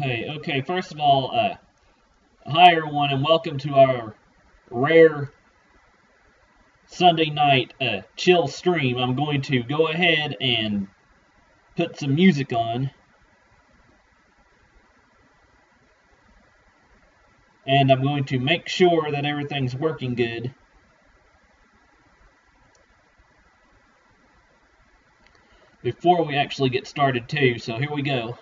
Okay, first of all, hi everyone and welcome to our rare Sunday night chill stream. I'm going to go ahead and put some music on. And I'm going to make sure that everything's working good. Before we actually get started too, so here we go.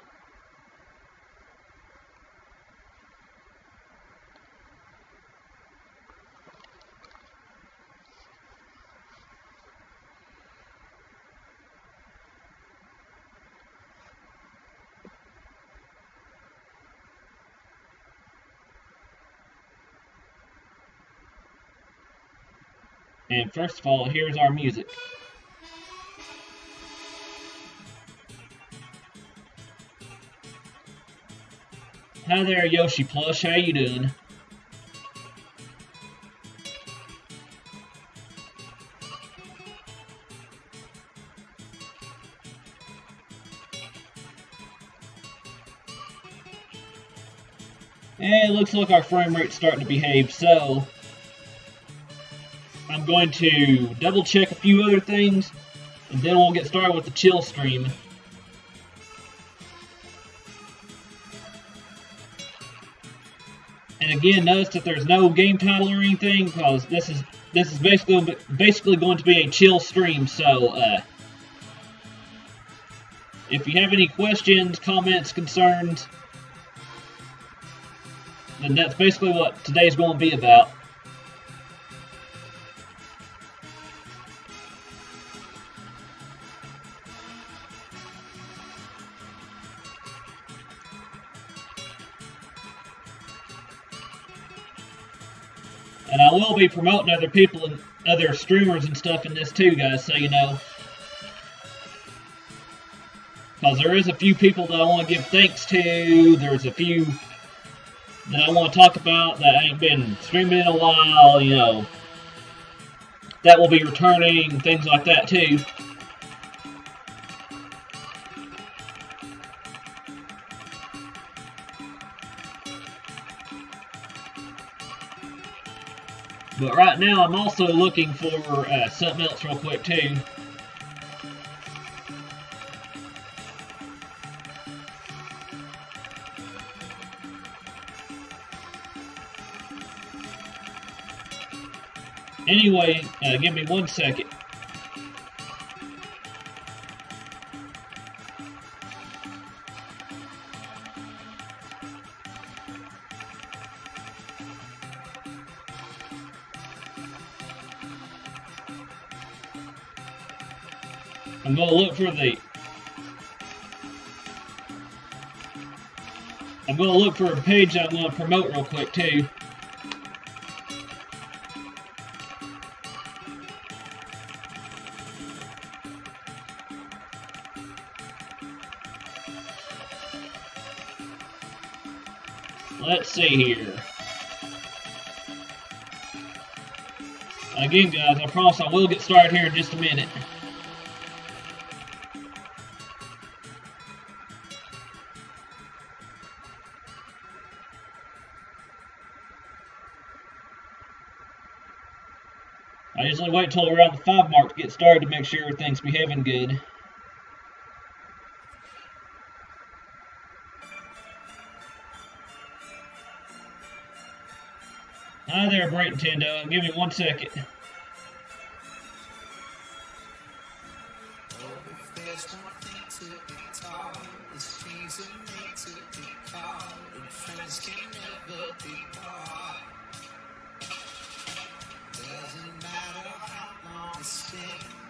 And first of all, here's our music. Hi there, Yoshi Plush. How you doing? And it looks like our frame rate's starting to behave, so I'm going to double check a few other things, and then we'll get started with the chill stream. And again, notice that there's no game title or anything, because this is basically going to be a chill stream. So if you have any questions, comments, concerns, then that's basically what today's going to be about. And I will be promoting other people and other streamers and stuff in this too, guys, so you know. Because there is a few people that I want to give thanks to. There's a few that I want to talk about that ain't been streaming in a while, you know. That will be returning, things like that too. But right now, I'm also looking for something else real quick, too. Anyway, give me 1 second. I'm going to look for a page I'm going to promote real quick too. Let's see here. Again, guys, I promise I will get started here in just a minute. I usually wait till around the 5 mark to get started to make sure everything's behaving good. Hi there, Bright Nintendo. Give me 1 second.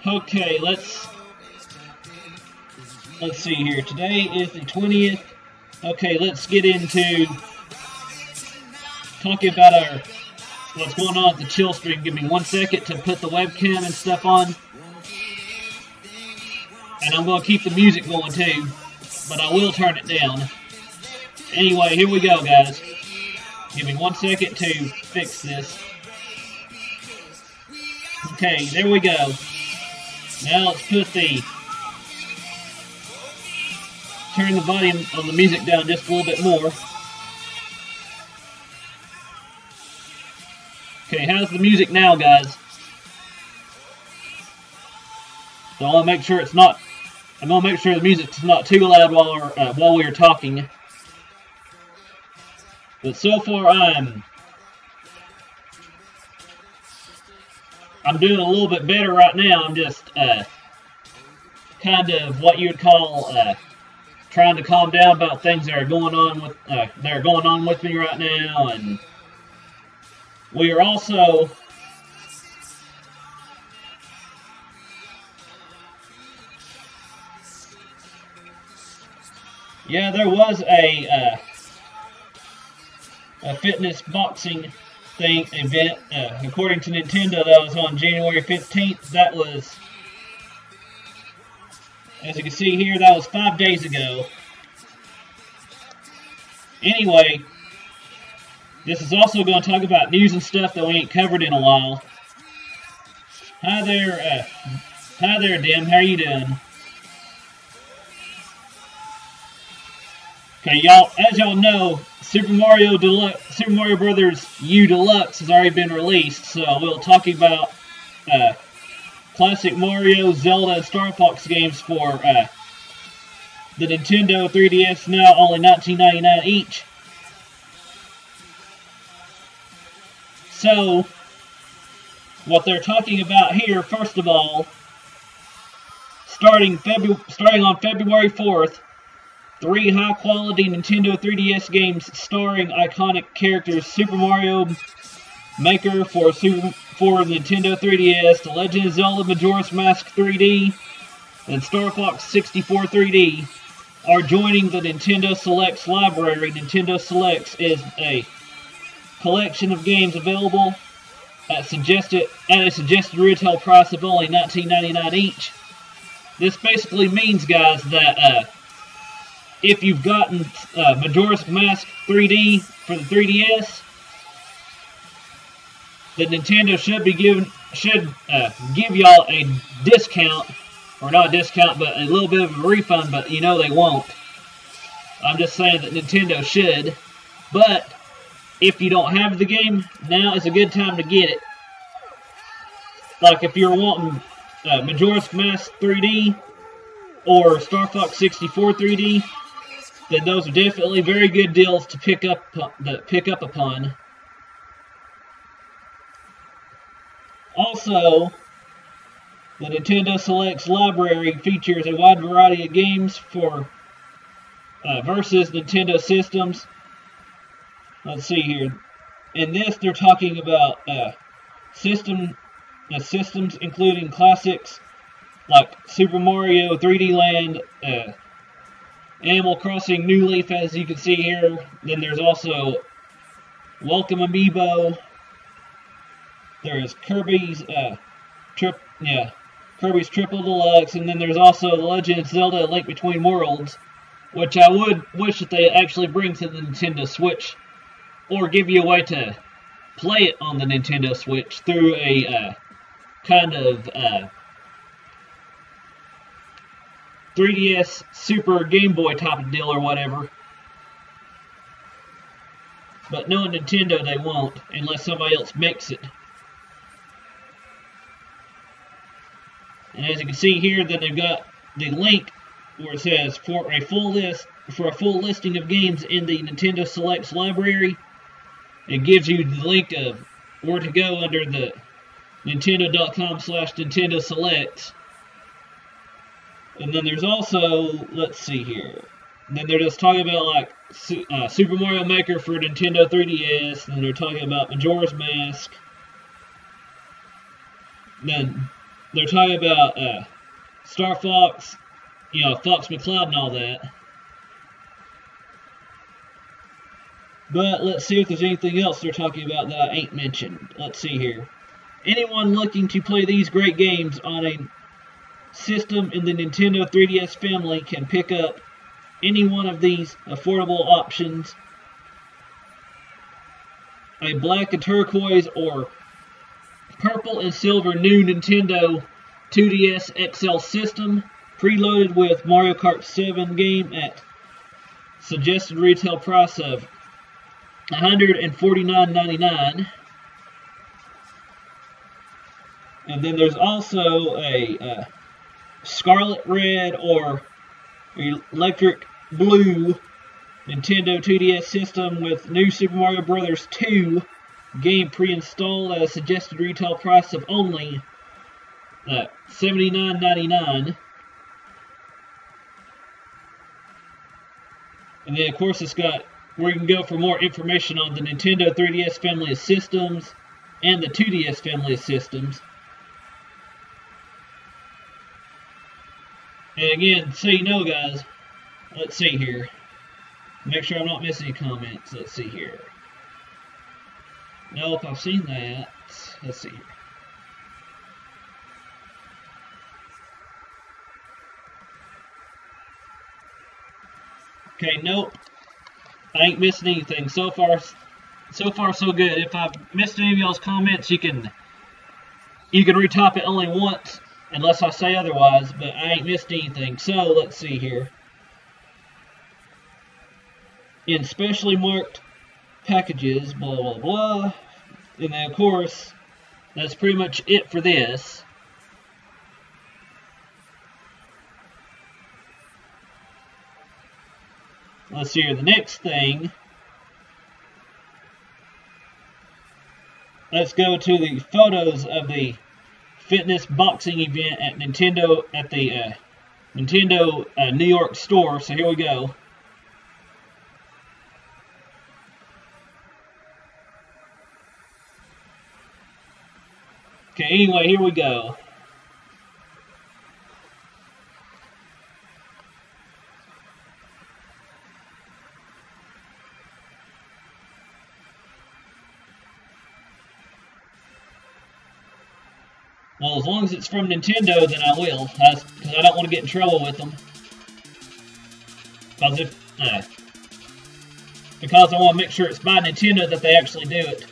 Okay, let's see here. Today is the 20th. Okay, let's get into talking about what's going on at the chill stream. Give me 1 second to put the webcam and stuff on. And I'm going to keep the music going too, but I will turn it down. Anyway, here we go, guys. Give me 1 second to fix this. Okay, there we go. Now let's put the turn the volume on the music down just a little bit more. Okay, how's the music now, guys? So I want to make sure it's not. I'm gonna make sure the music's not too loud while we're talking. But so far, I'm doing a little bit better right now. I'm just kind of what you would call trying to calm down about things that are going on with me right now, and we are also there was a fitness boxing event, according to Nintendo, that was on January 15th. That was, as you can see here, that was 5 days ago. Anyway, this is also going to talk about news and stuff that we ain't covered in a while. Hi there, Dim. How you doing? Okay, y'all. As y'all know, Super Mario Brothers U Deluxe has already been released. So we'll talk about classic Mario, Zelda, and Star Fox games for the Nintendo 3DS. Now only $19.99 each. So what they're talking about here, first of all, starting on February 4th. 3 high-quality Nintendo 3DS games starring iconic characters: Super Mario Maker for Nintendo 3DS, The Legend of Zelda Majora's Mask 3D, and Star Fox 64 3D are joining the Nintendo Selects library. Nintendo Selects is a collection of games available at a suggested retail price of only $19.99 each. This basically means, guys, that if you've gotten Majora's Mask 3D for the 3DS, the Nintendo should give y'all a discount, or not a discount, but a little bit of a refund. But you know they won't. I'm just saying that Nintendo should. But if you don't have the game, now is a good time to get it. Like if you're wanting Majora's Mask 3D or Star Fox 64 3D. Then those are definitely very good deals to pick up upon. Also, the Nintendo Selects library features a wide variety of games for versus Nintendo systems. Let's see here. In this, they're talking about systems including classics like Super Mario 3D Land, Animal Crossing New Leaf, as you can see here. Then there's also Welcome Amiibo. There's Kirby's Kirby's Triple Deluxe, and then there's also The Legend of Zelda: Link Between Worlds, which I would wish that they actually bring to the Nintendo Switch, or give you a way to play it on the Nintendo Switch through a kind of 3DS Super Game Boy type of deal or whatever. But knowing Nintendo, they won't, unless somebody else makes it. And as you can see here, then they've got the link where it says for a full listing of games in the Nintendo Selects library. It gives you the link of where to go under the Nintendo.com/Nintendo Selects. And then there's also, let's see here. Then they're just talking about like Super Mario Maker for Nintendo 3DS. And they're talking about Majora's Mask. Then they're talking about Star Fox, Fox McCloud and all that. But let's see if there's anything else they're talking about that I ain't mentioned. Let's see here. Anyone looking to play these great games on a system in the Nintendo 3DS family can pick up any one of these affordable options. A black and turquoise or purple and silver new Nintendo 2DS XL system, preloaded with Mario Kart 7 game at suggested retail price of $149.99. And then there's also a scarlet red or electric blue Nintendo 2DS system with new Super Mario Bros. 2 game pre-installed at a suggested retail price of only $79.99. And then, of course, it's got where you can go for more information on the Nintendo 3DS family of systems and the 2DS family of systems. And again, so you know, guys, let's see here. Make sure I'm not missing any comments. Let's see here. Nope, I've seen that. Let's see here. Okay, nope. I ain't missing anything. So far so good. If I've missed any of y'all's comments, you can retype it only once, unless I say otherwise, but I ain't missed anything. So, let's see here. In specially marked packages, blah, blah, blah. And then, of course, that's pretty much it for this. Let's see here. The next thing. Let's go to the photos of the fitness boxing event at Nintendo at the Nintendo New York store. So here we go. Okay, anyway, here we go. Well, as long as it's from Nintendo, then I will. Because I don't want to get in trouble with them. Because I want to make sure it's by Nintendo that they actually do it.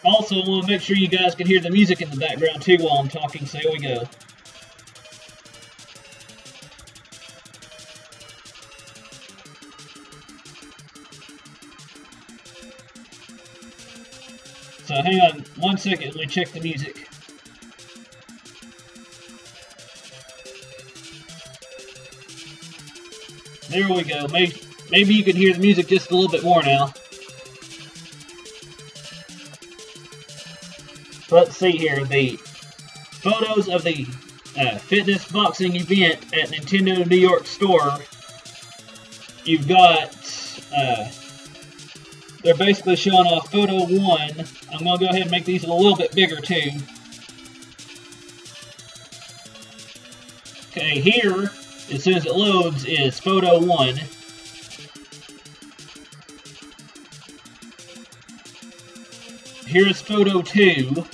Also, I want to make sure you guys can hear the music in the background too while I'm talking, so here we go. So hang on 1 second, let me check the music. There we go. Maybe you can hear the music just a little bit more now. Let's see here. The photos of the fitness boxing event at Nintendo New York store. You've got... they're basically showing off photo 1. I'm going to go ahead and make these a little bit bigger too. Okay, here, as soon as it loads, is photo 1. Here's photo 2.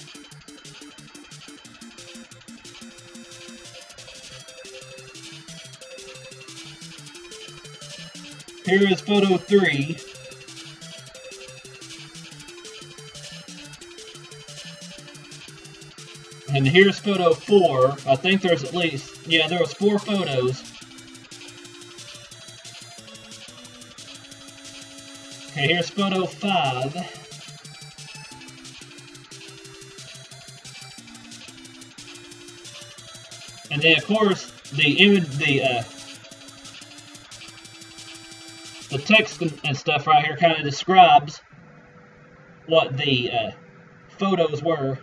Here is photo 3. And here's photo 4. I think there's at least, yeah, there was 4 photos. Okay, here's photo 5. And then, of course, the image, the text and stuff right here kind of describes what the photos were.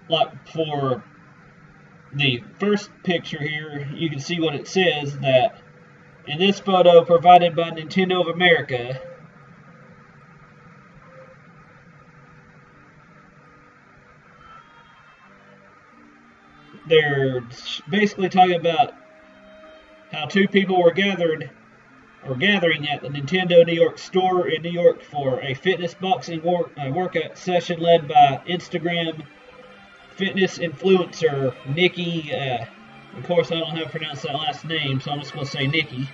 Like for the first picture here, you can see what it says, that in this photo provided by Nintendo of America, they're basically talking about how 2 people were gathering at the Nintendo New York store in New York for a fitness boxing workout session led by Instagram fitness influencer Nikki. Of course, I don't know how to pronounce that last name, so I'm just going to say Nikki.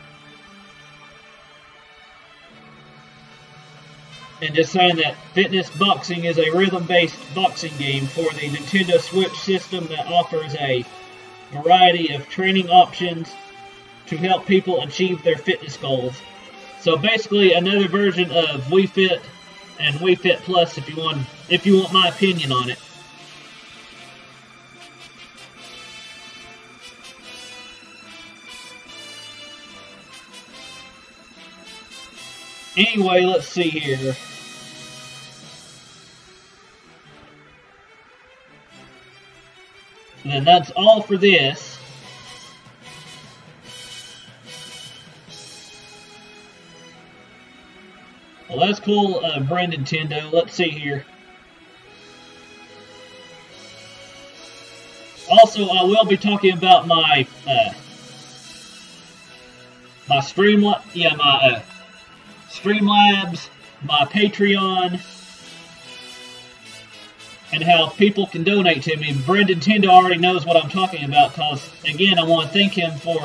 and just saying that Fitness Boxing is a rhythm-based boxing game for the Nintendo Switch system that offers a variety of training options to help people achieve their fitness goals. So basically another version of Wii Fit and Wii Fit Plus if you want my opinion on it. Anyway, let's see here. And then that's all for this. Well, that's cool, brand Nintendo. Let's see here. Also, I will be talking about my my Streamlabs, my Patreon, and how people can donate to me. Brand Nintendo already knows what I'm talking about, because, again, I want to thank him for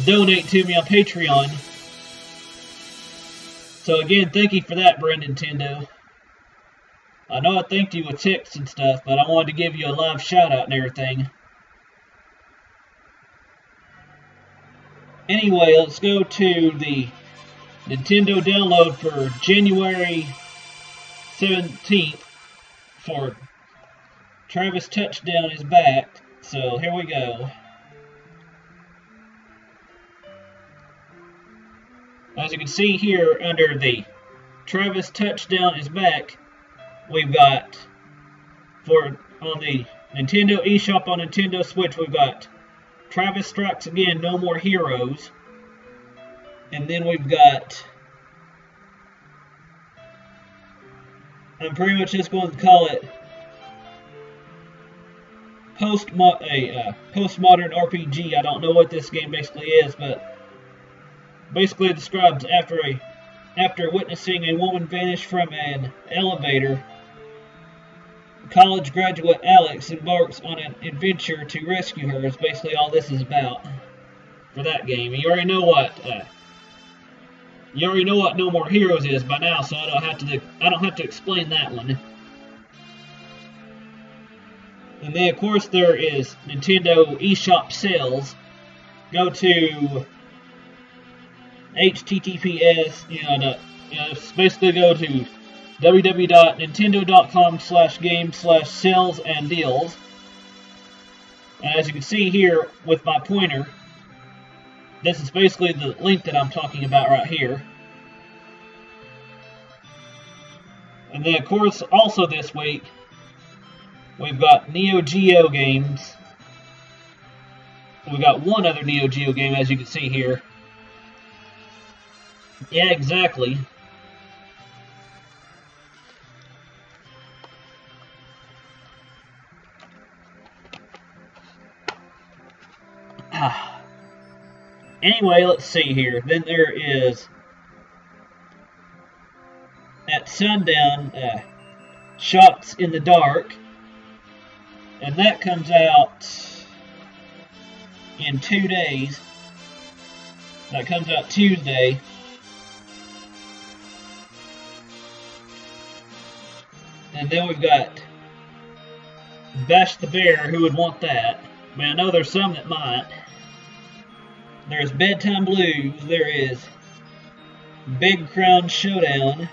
donating to me on Patreon. So, again, thank you for that, Brand Nintendo. I know I thanked you with tips and stuff, but I wanted to give you a live shout-out and everything. Anyway, let's go to the Nintendo download for January 17th for Travis Touchdown is back. So here we go. As you can see here under the Travis Touchdown is back, we've got on the Nintendo eShop on Nintendo Switch, we've got Travis Strikes Again, No More Heroes. And then we've got, I'm pretty much just going to call it postmodern RPG. I don't know what this game basically is, but basically it describes after witnessing a woman vanish from an elevator, college graduate Alex embarks on an adventure to rescue her. Is basically all this is about for that game. You already know what No More Heroes is by now, so I don't have to explain that one. And then of course there is Nintendo eShop sales. Go to HTTPS, basically go to www.nintendo.com/game/sales and deals. And as you can see here with my pointer, this is basically the link that I'm talking about right here. And then, of course, also this week, we've got Neo Geo games. We've got one other Neo Geo game, as you can see here. Yeah, exactly. Anyway, let's see here. Then there is, at sundown, Shots in the Dark. And that comes out in 2 days. That comes out Tuesday. And then we've got Bash the Bear. Who would want that? I mean, I know there's some that might. There's Bedtime Blues. There is Big Crown Showdown.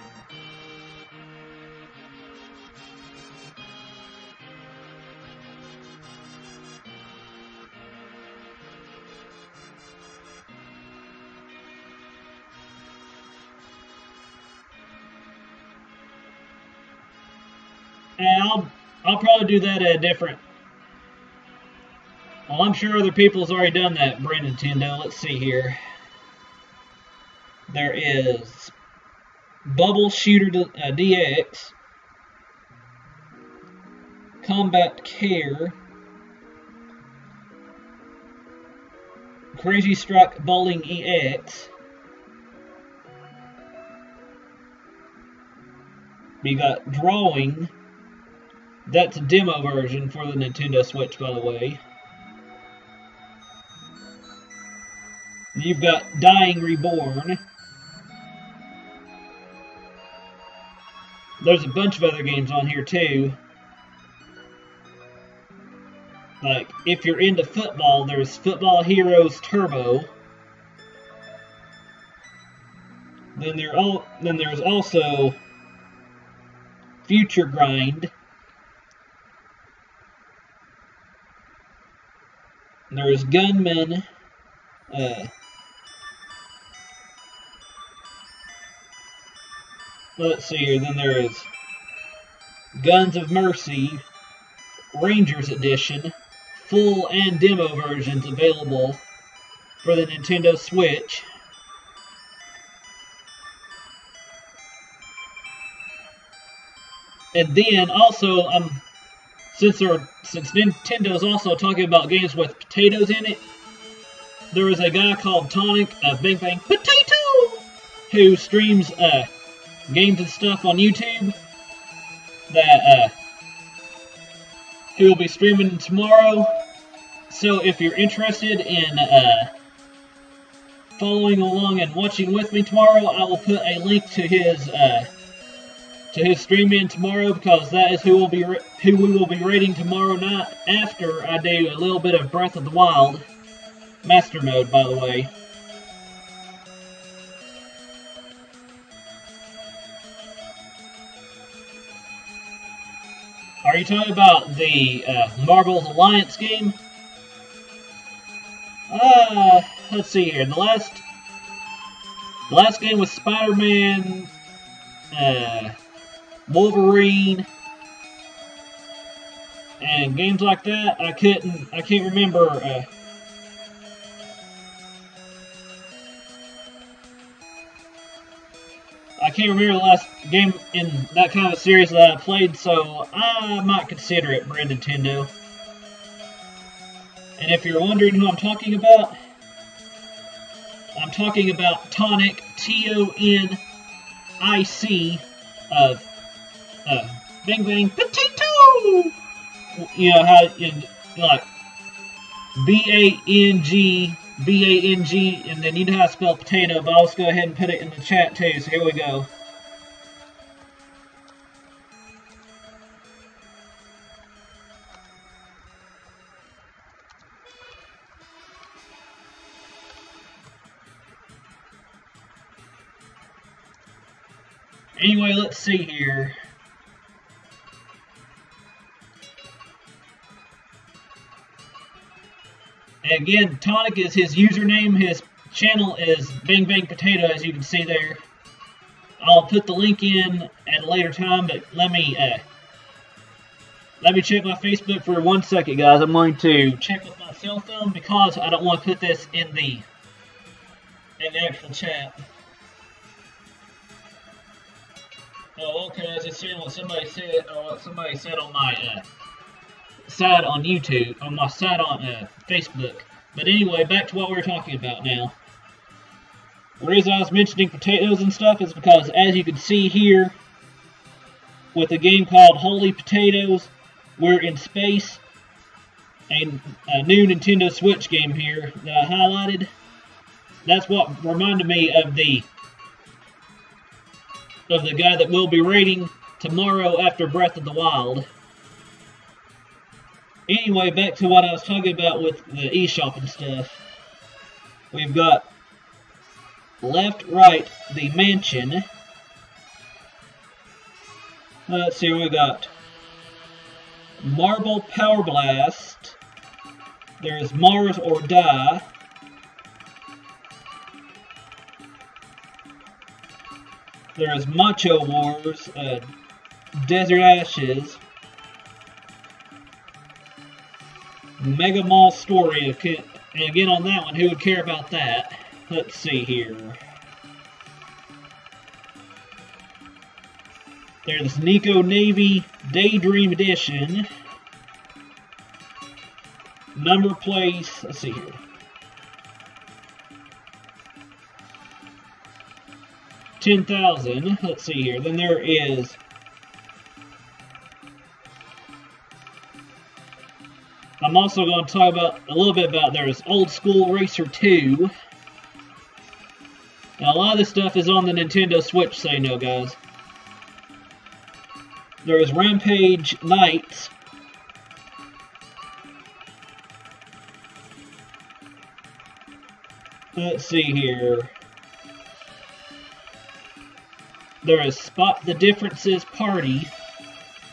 And I'll probably do that at a different. Well, I'm sure other people's already done that, brand Nintendo. Let's see here. There is Bubble Shooter DX, Combat Care, Crazy Strike Bowling EX. We got Drawing. That's a demo version for the Nintendo Switch, by the way. You've got Dying Reborn. there's a bunch of other games on here too. Like, if you're into football, there's Football Heroes Turbo. Then there's also Future Grind. There's Gunman. Let's see here. Then there is Guns of Mercy, Rangers Edition, full and demo versions available for the Nintendo Switch. And then also, since Nintendo's also talking about games with potatoes in it, there is a guy called Tonic, Bang Bang Potato, who streams games and stuff on YouTube that he will be streaming tomorrow. So if you're interested in following along and watching with me tomorrow, I will put a link to his stream in tomorrow, because that is who we will be rating tomorrow night after I do a little bit of Breath of the Wild Master Mode, by the way. Are you talking about the Marvel's Alliance game? Let's see here. The last game was Spider-Man, Wolverine, and games like that. I can't remember. I can't remember the last game in that kind of series that I played, so I might consider it, Brand Nintendo. And if you're wondering who I'm talking about Tonic, T-O-N-I-C, of Bang Bang Potato! You know how, like, B-A-N-G, and then you know how to spell potato, but I'll just go ahead and put it in the chat too, so here we go. Anyway, let's see here. And again, Tonic is his username. His channel is Bang Bang Potato, as you can see there. I'll put the link in at a later time, but let me check my Facebook for 1 second, guys. I'm going to check with my cell phone because I don't want to put this in the actual chat. Oh, okay. I was just seeing what somebody said, or what somebody said on my side on YouTube, on my side on Facebook. But anyway, back to what we were talking about now. The reason I was mentioning potatoes and stuff is because, as you can see here, with a game called Holy Potatoes, we're in space. A new Nintendo Switch game here that I highlighted. That's what reminded me of the guy that we'll be rating tomorrow after Breath of the Wild. Anyway, back to what I was talking about with the eShop and stuff. We've got Left, Right, the Mansion. Let's see, we got Marble Power Blast. There's Mars or Die. There's Macho Wars, Desert Ashes, Mega Mall Story, and again on that one, who would care about that? Let's see here. There's Nico Navy Daydream Edition. Number Place, let's see here. 10,000. Let's see here. Then there is I'm also going to talk about a little bit about there's Old School Racer 2. Now a lot of this stuff is on the Nintendo Switch, so you know, guys. There is Rampage Knights. Let's see here. There is Spot the Differences Party.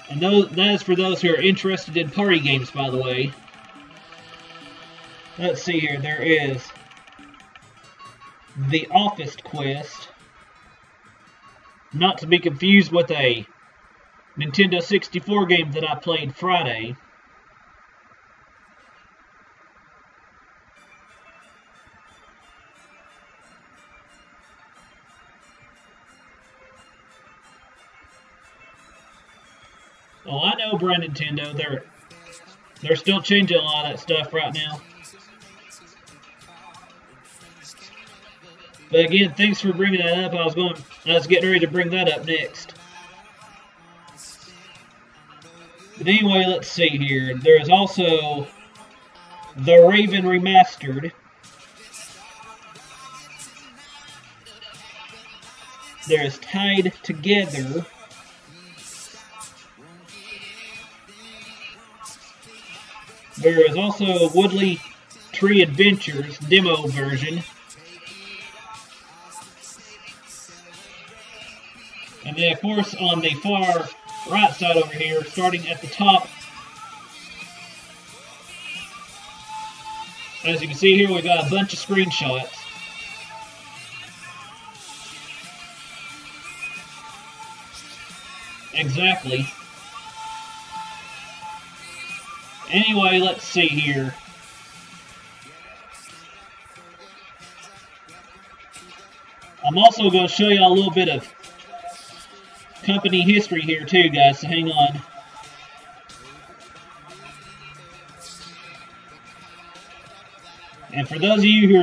And that is for those who are interested in party games, by the way. Let's see here. There is The Office Quest. Not to be confused with a Nintendo 64 game that I played Friday. Oh, I know, Brand Nintendo. They're still changing a lot of that stuff right now. But again, thanks for bringing that up. I was getting ready to bring that up next. But anyway, let's see here. There is also The Raven Remastered. There is Tied Together. There is also Woodley Tree Adventures demo version. And then, of course, on the far right side over here, starting at the top, as you can see here, we've got a bunch of screenshots. Exactly. Anyway, let's see here. I'm also going to show you a little bit of company history here too, guys, so hang on. And for those of you who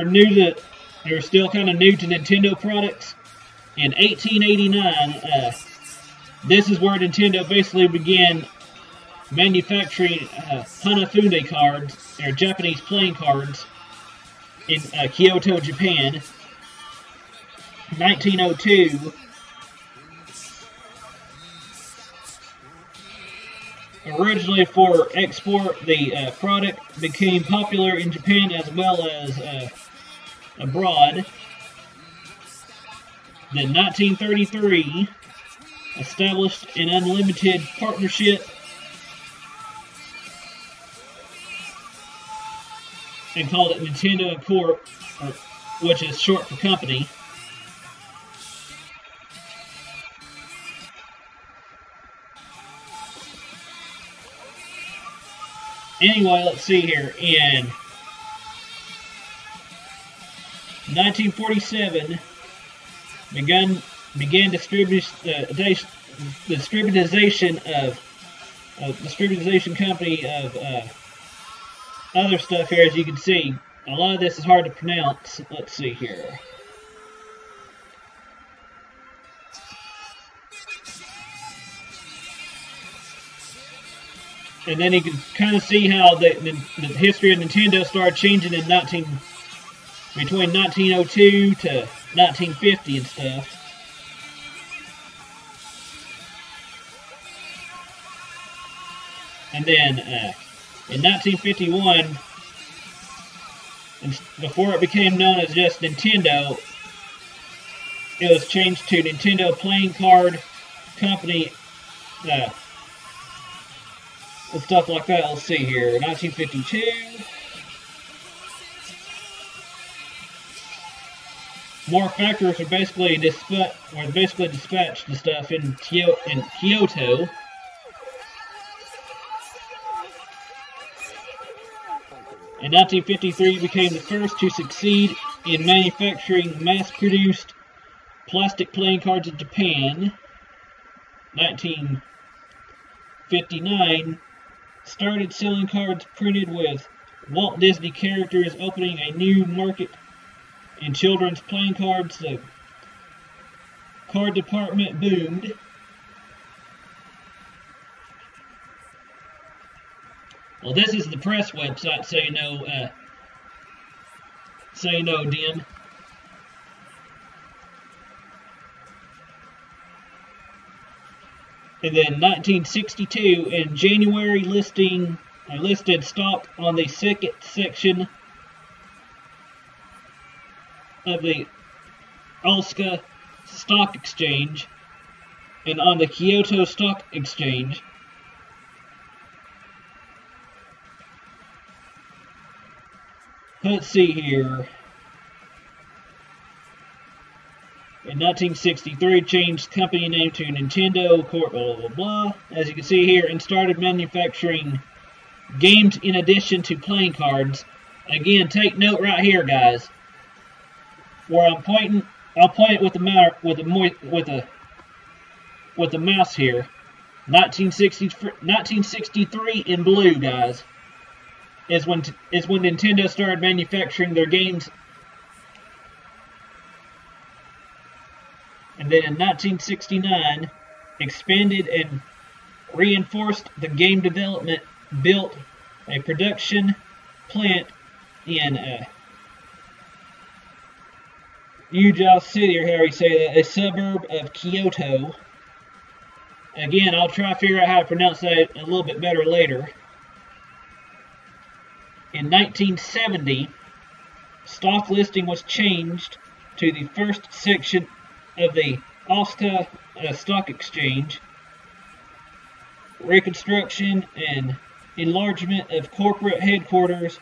are still kind of new to Nintendo products, in 1889, this is where Nintendo basically began manufacturing Hanafude cards, or Japanese playing cards, in Kyoto, Japan. 1902. Originally for export, the product became popular in Japan as well as abroad. Then 1933, established an unlimited partnership and called it Nintendo Corp, which is short for company. Anyway, let's see here. In 1947, began distributization company of other stuff here. As you can see, a lot of this is hard to pronounce. Let's see here. And then you can kind of see how the history of Nintendo started changing in between 1902 to 1950 and stuff. And then in 1951, and before it became known as just Nintendo, it was changed to Nintendo Playing Card Company. And stuff like that. Let's see here. 1952. More factories were basically dispatched the stuff in Kyoto. In 1953, became the first to succeed in manufacturing mass-produced plastic playing cards in Japan. 1959. Started selling cards printed with Walt Disney characters, opening a new market in children's playing cards. The card department boomed. Well, this is the press website, Say No Dim. And then 1962, in January, listed stock on the second section of the Osaka Stock Exchange and on the Kyoto Stock Exchange. Let's see here. In 1963, changed company name to Nintendo Corp. Blah, blah, blah. As you can see here, and started manufacturing games in addition to playing cards. Again, take note right here, guys. Where I'm pointing, I'll point it with the mouse here. 1963 in blue, guys, is when Nintendo started manufacturing their games. And then in 1969, expanded and reinforced the game development, built a production plant in Ujao City, or however you say that, a suburb of Kyoto. Again, I'll try to figure out how to pronounce that a little bit better later. In 1970, stock listing was changed to the first section of the Osaka Stock Exchange. Reconstruction and enlargement of corporate headquarters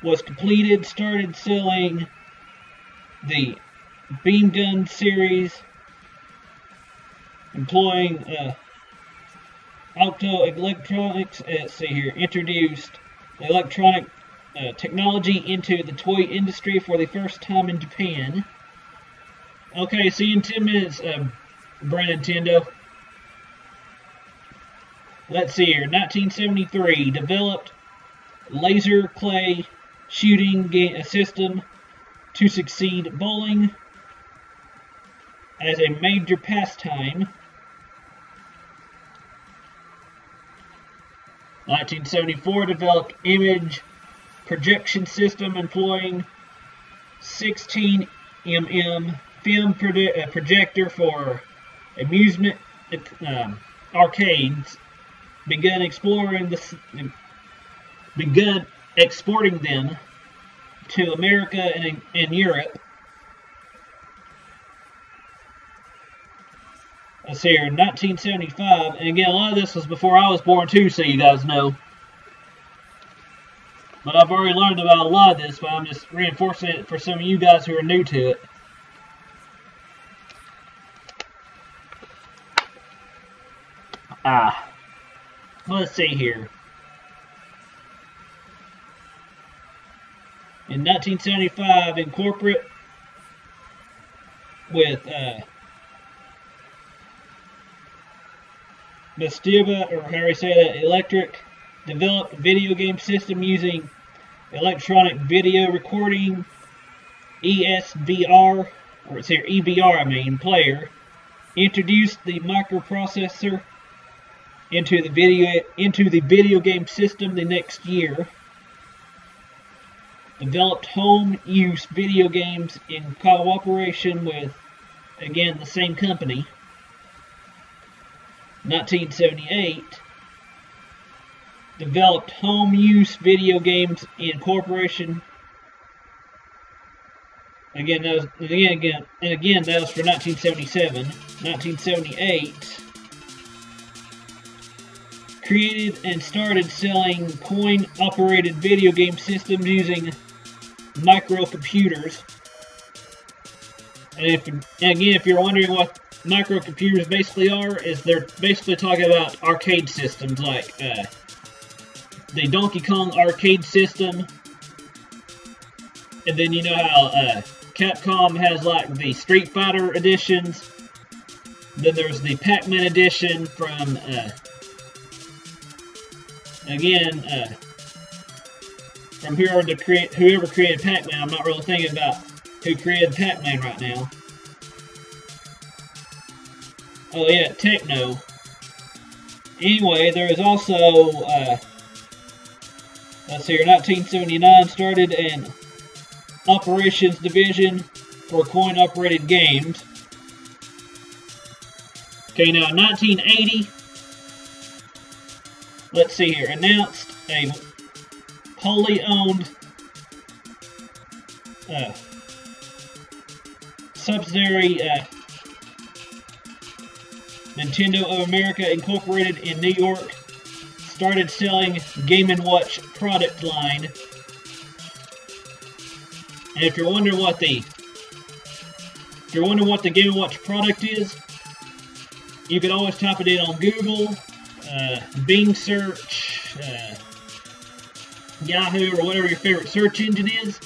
was completed. Started selling the beam gun series, employing Alto Electronics. Let's see here. Introduced electronic technology into the toy industry for the first time in Japan. Okay, see you in 10 minutes, Brand Nintendo. Let's see here. 1973, developed laser clay shooting system to succeed bowling as a major pastime. 1974, developed image projection system employing 16 mm film projector for amusement arcades. Begun exporting them to America and Europe. Let's see here, 1975, and again, a lot of this was before I was born too, so you guys know. But I've already learned about a lot of this, but I'm just reinforcing it for some of you guys who are new to it. Let's see here. In 1975, in corporate with Mistiva, or how do you say that, Electric, developed video game system using electronic video recording, ESVR, or it's here EVR, I mean, player. Introduced the microprocessor into the video game system the next year. Developed home use video games in cooperation with, again, the same company. 1978, developed home use video games in corporation. Again, that was for 1977. 1978, created and started selling coin-operated video game systems using microcomputers. And if you're wondering what microcomputers basically are, is they're basically talking about arcade systems like the Donkey Kong arcade system, and then you know how Capcom has like the Street Fighter editions. Then there's the Pac-Man edition from from whoever created Pac-Man. I'm not really thinking about who created Pac-Man right now. Oh yeah, Techno. Anyway, there is also, let's see here, 1979 started an operations division for coin-operated games. Okay, now in 1980, let's see here, announced a wholly owned subsidiary, Nintendo of America Incorporated in New York, started selling Game & Watch product line. And if you're wondering what the Game & Watch product is, you can always type it in on Google, Bing search, Yahoo, or whatever your favorite search engine is.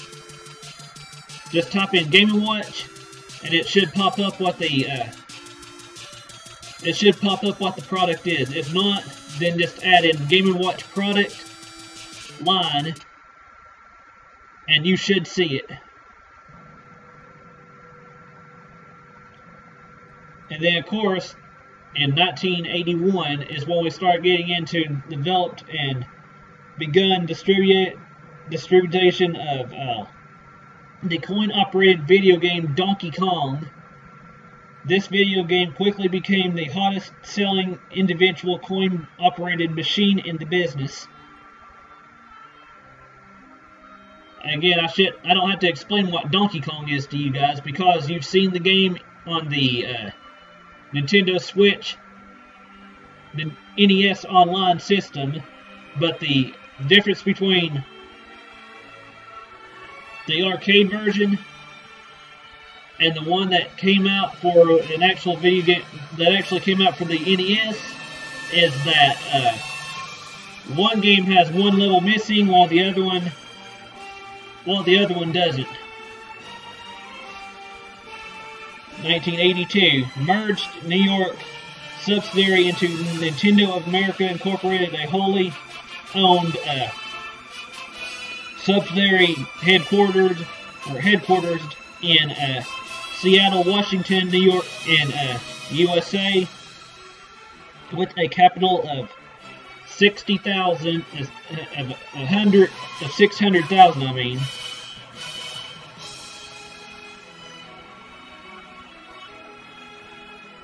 Just type in Game & Watch, and it should pop up what the product is. If not, then just add in Game & Watch product line, and you should see it. And then, of course, in 1981 is when we start getting into developed and begun distribution of the coin-operated video game Donkey Kong. This video game quickly became the hottest-selling individual coin-operated machine in the business. Again, I don't have to explain what Donkey Kong is to you guys because you've seen the game on the Nintendo Switch, the NES Online system, but the difference between the arcade version and the one that came out for an actual video game that actually came out for the NES is that one game has one level missing while the other one doesn't. 1982, merged New York subsidiary into Nintendo of America Incorporated, a wholly owned subsidiary headquartered in Seattle, Washington, New York, in USA, with a capital of 60,000, of 600,000. I mean.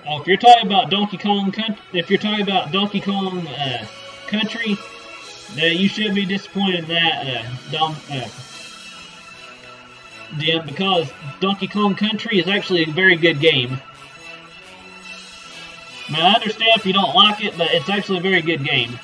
Oh, if you're talking about Donkey Kong Country, you should be disappointed in that, Dim, because Donkey Kong Country is actually a very good game. I mean, I understand if you don't like it, but it's actually a very good game.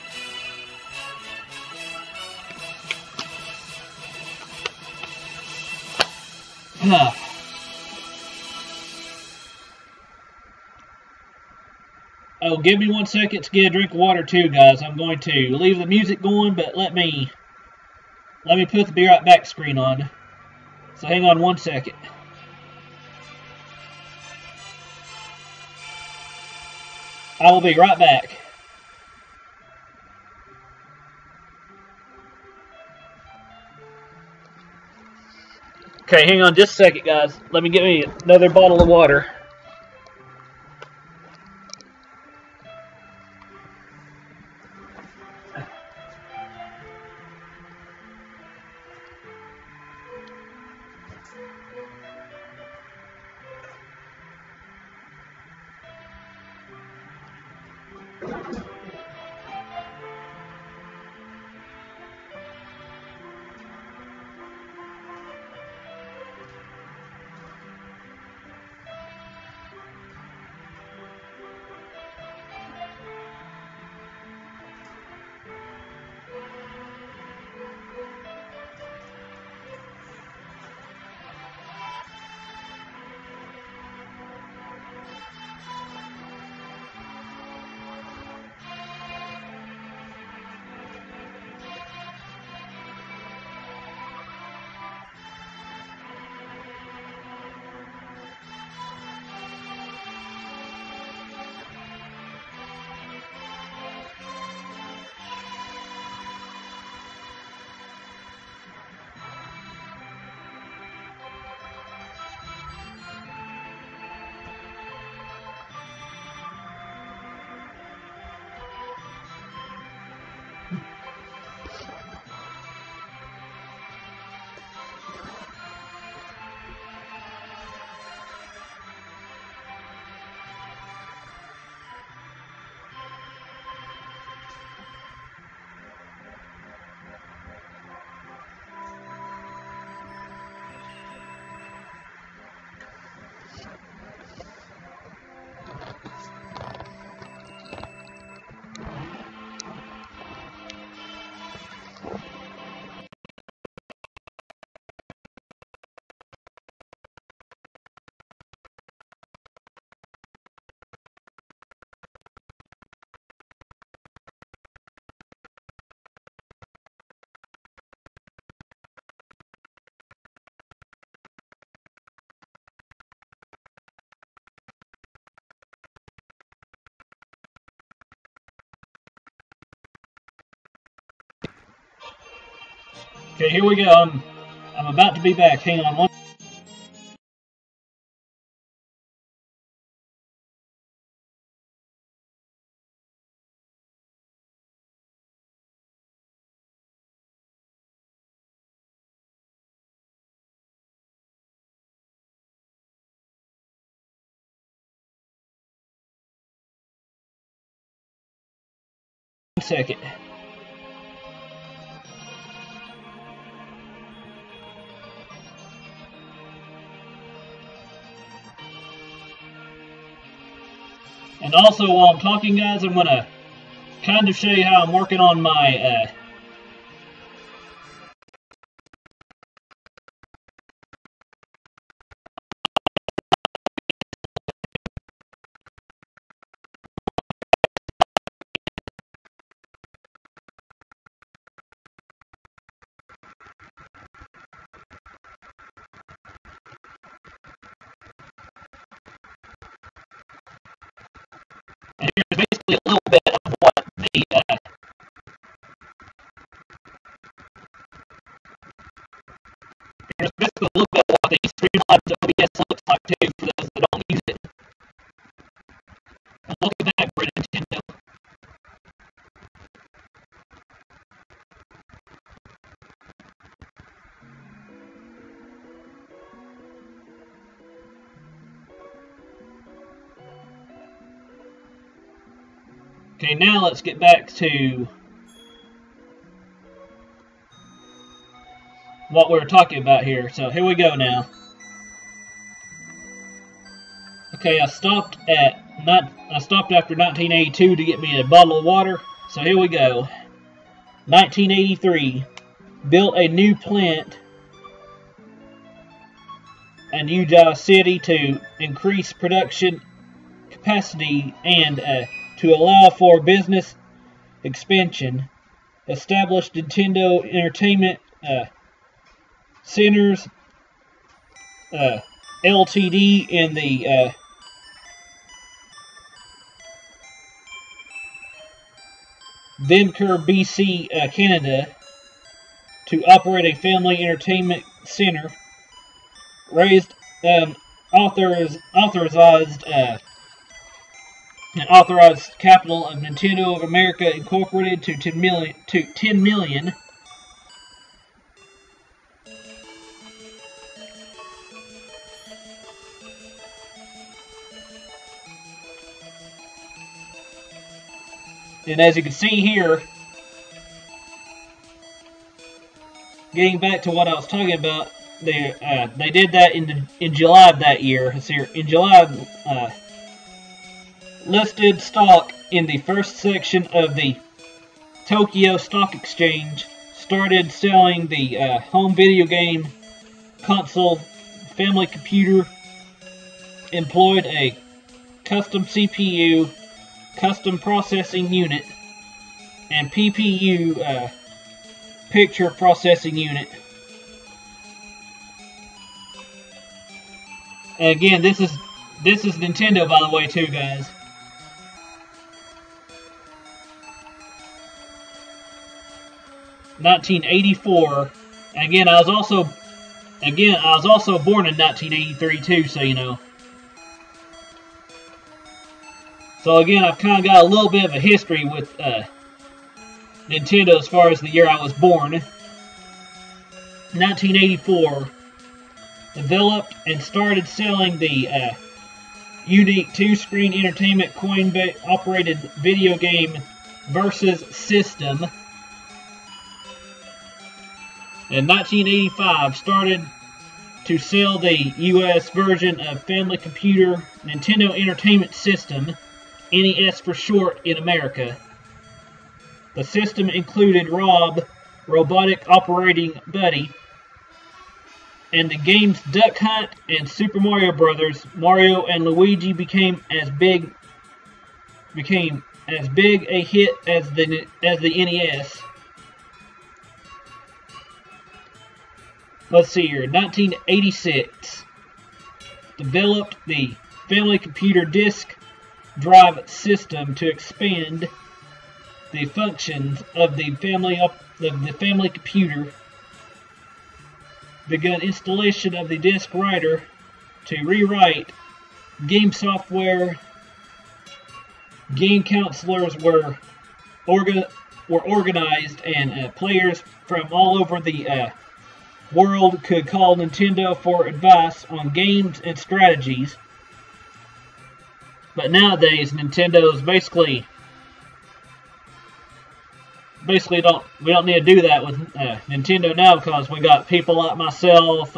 Oh, give me 1 second to get a drink of water too, guys. I'm going to leave the music going, but let me put the Be Right Back screen on. So hang on 1 second. I will be right back. Okay, hang on just a second, guys. Let me get me another bottle of water. Okay, here we go. I'm about to be back. Hang on one. Second. And also, while I'm talking, guys, I'm gonna kind of show you how I'm working on my and here's basically a little bit of what the here's basically a little bit of what the Streamlabs OBS looks like too for those that don't use it. And look at that, great Nintendo. Okay, now let's get back to what we were talking about here. So here we go now. Okay, I stopped after 1982 to get me a bottle of water. So here we go. 1983, built a new plant in Utah City to increase production capacity and to allow for business expansion. Established Nintendo Entertainment Centers Ltd. in the Vancouver, BC, Canada, to operate a family entertainment center. Raised authorized capital of Nintendo of America Incorporated to 10 million. And as you can see here, getting back to what I was talking about, they did that in July of that year. It's here in July. Listed stock in the first section of the Tokyo Stock Exchange. Started selling the home video game console family computer. Employed a custom CPU, custom processing unit, and PPU picture processing unit. And again, this is Nintendo, by the way, too, guys. (1984), and again, I was also born in 1983 too, so you know. So again, I've kind of got a little bit of a history with Nintendo as far as the year I was born. 1984, developed and started selling the unique two-screen entertainment coin-operated video game Versus system. In 1985, started to sell the US version of Family Computer Nintendo Entertainment System, NES for short, in America. The system included Rob, Robotic Operating Buddy, and the games Duck Hunt and Super Mario Brothers. Mario and Luigi became as big a hit as the NES. Let's see here. 1986, developed the Family Computer Disk Drive system to expand the functions of the family computer. begun installation of the disk writer to rewrite game software. Game counselors were organized, and players from all over the world could call Nintendo for advice on games and strategies. But nowadays, Nintendo's basically we don't need to do that with Nintendo now, because we got people like myself,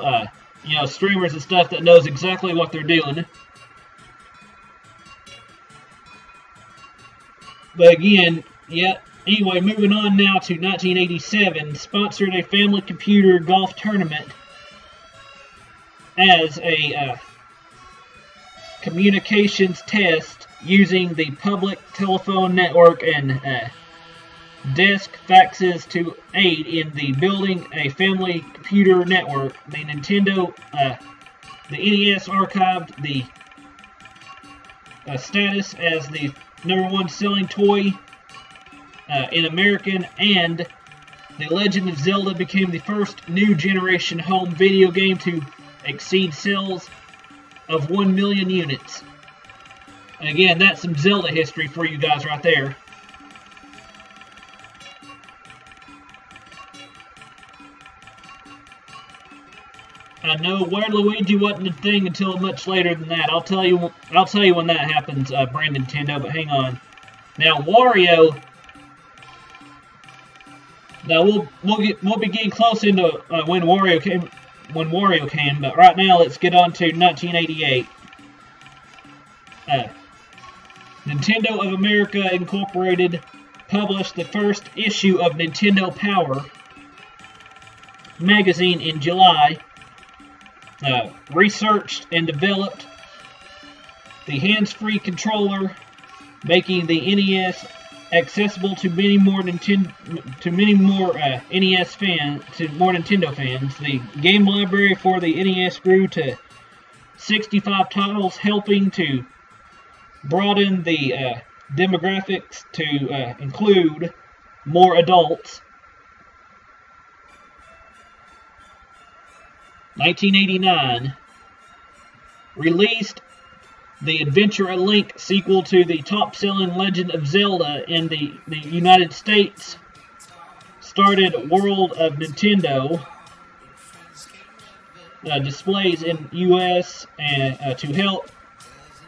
streamers and stuff that knows exactly what they're doing. But again, anyway, moving on now to 1987, sponsored a family computer golf tournament as a communications test using the public telephone network and desk faxes to aid in the building a family computer network. The Nintendo, the NES archived the status as the #1 selling toy in American, and The Legend of Zelda became the first new generation home video game to exceed sales of 1 million units. And again, that's some Zelda history for you guys right there. I know Waluigi wasn't a thing until much later than that. I'll tell you when that happens, brand Nintendo. But hang on. Now Wario. Now we'll be getting close into when Wario came. But right now, let's get on to 1988. Nintendo of America Incorporated published the first issue of Nintendo Power magazine in July. Researched and developed the hands-free controller, making the NES accessible to many more Nintendo fans. The game library for the NES grew to 65 titles, helping to broaden the demographics to include more adults. 1989, released the Adventure a Link sequel to the top-selling Legend of Zelda in the United States. Started World of Nintendo displays in U.S. and to help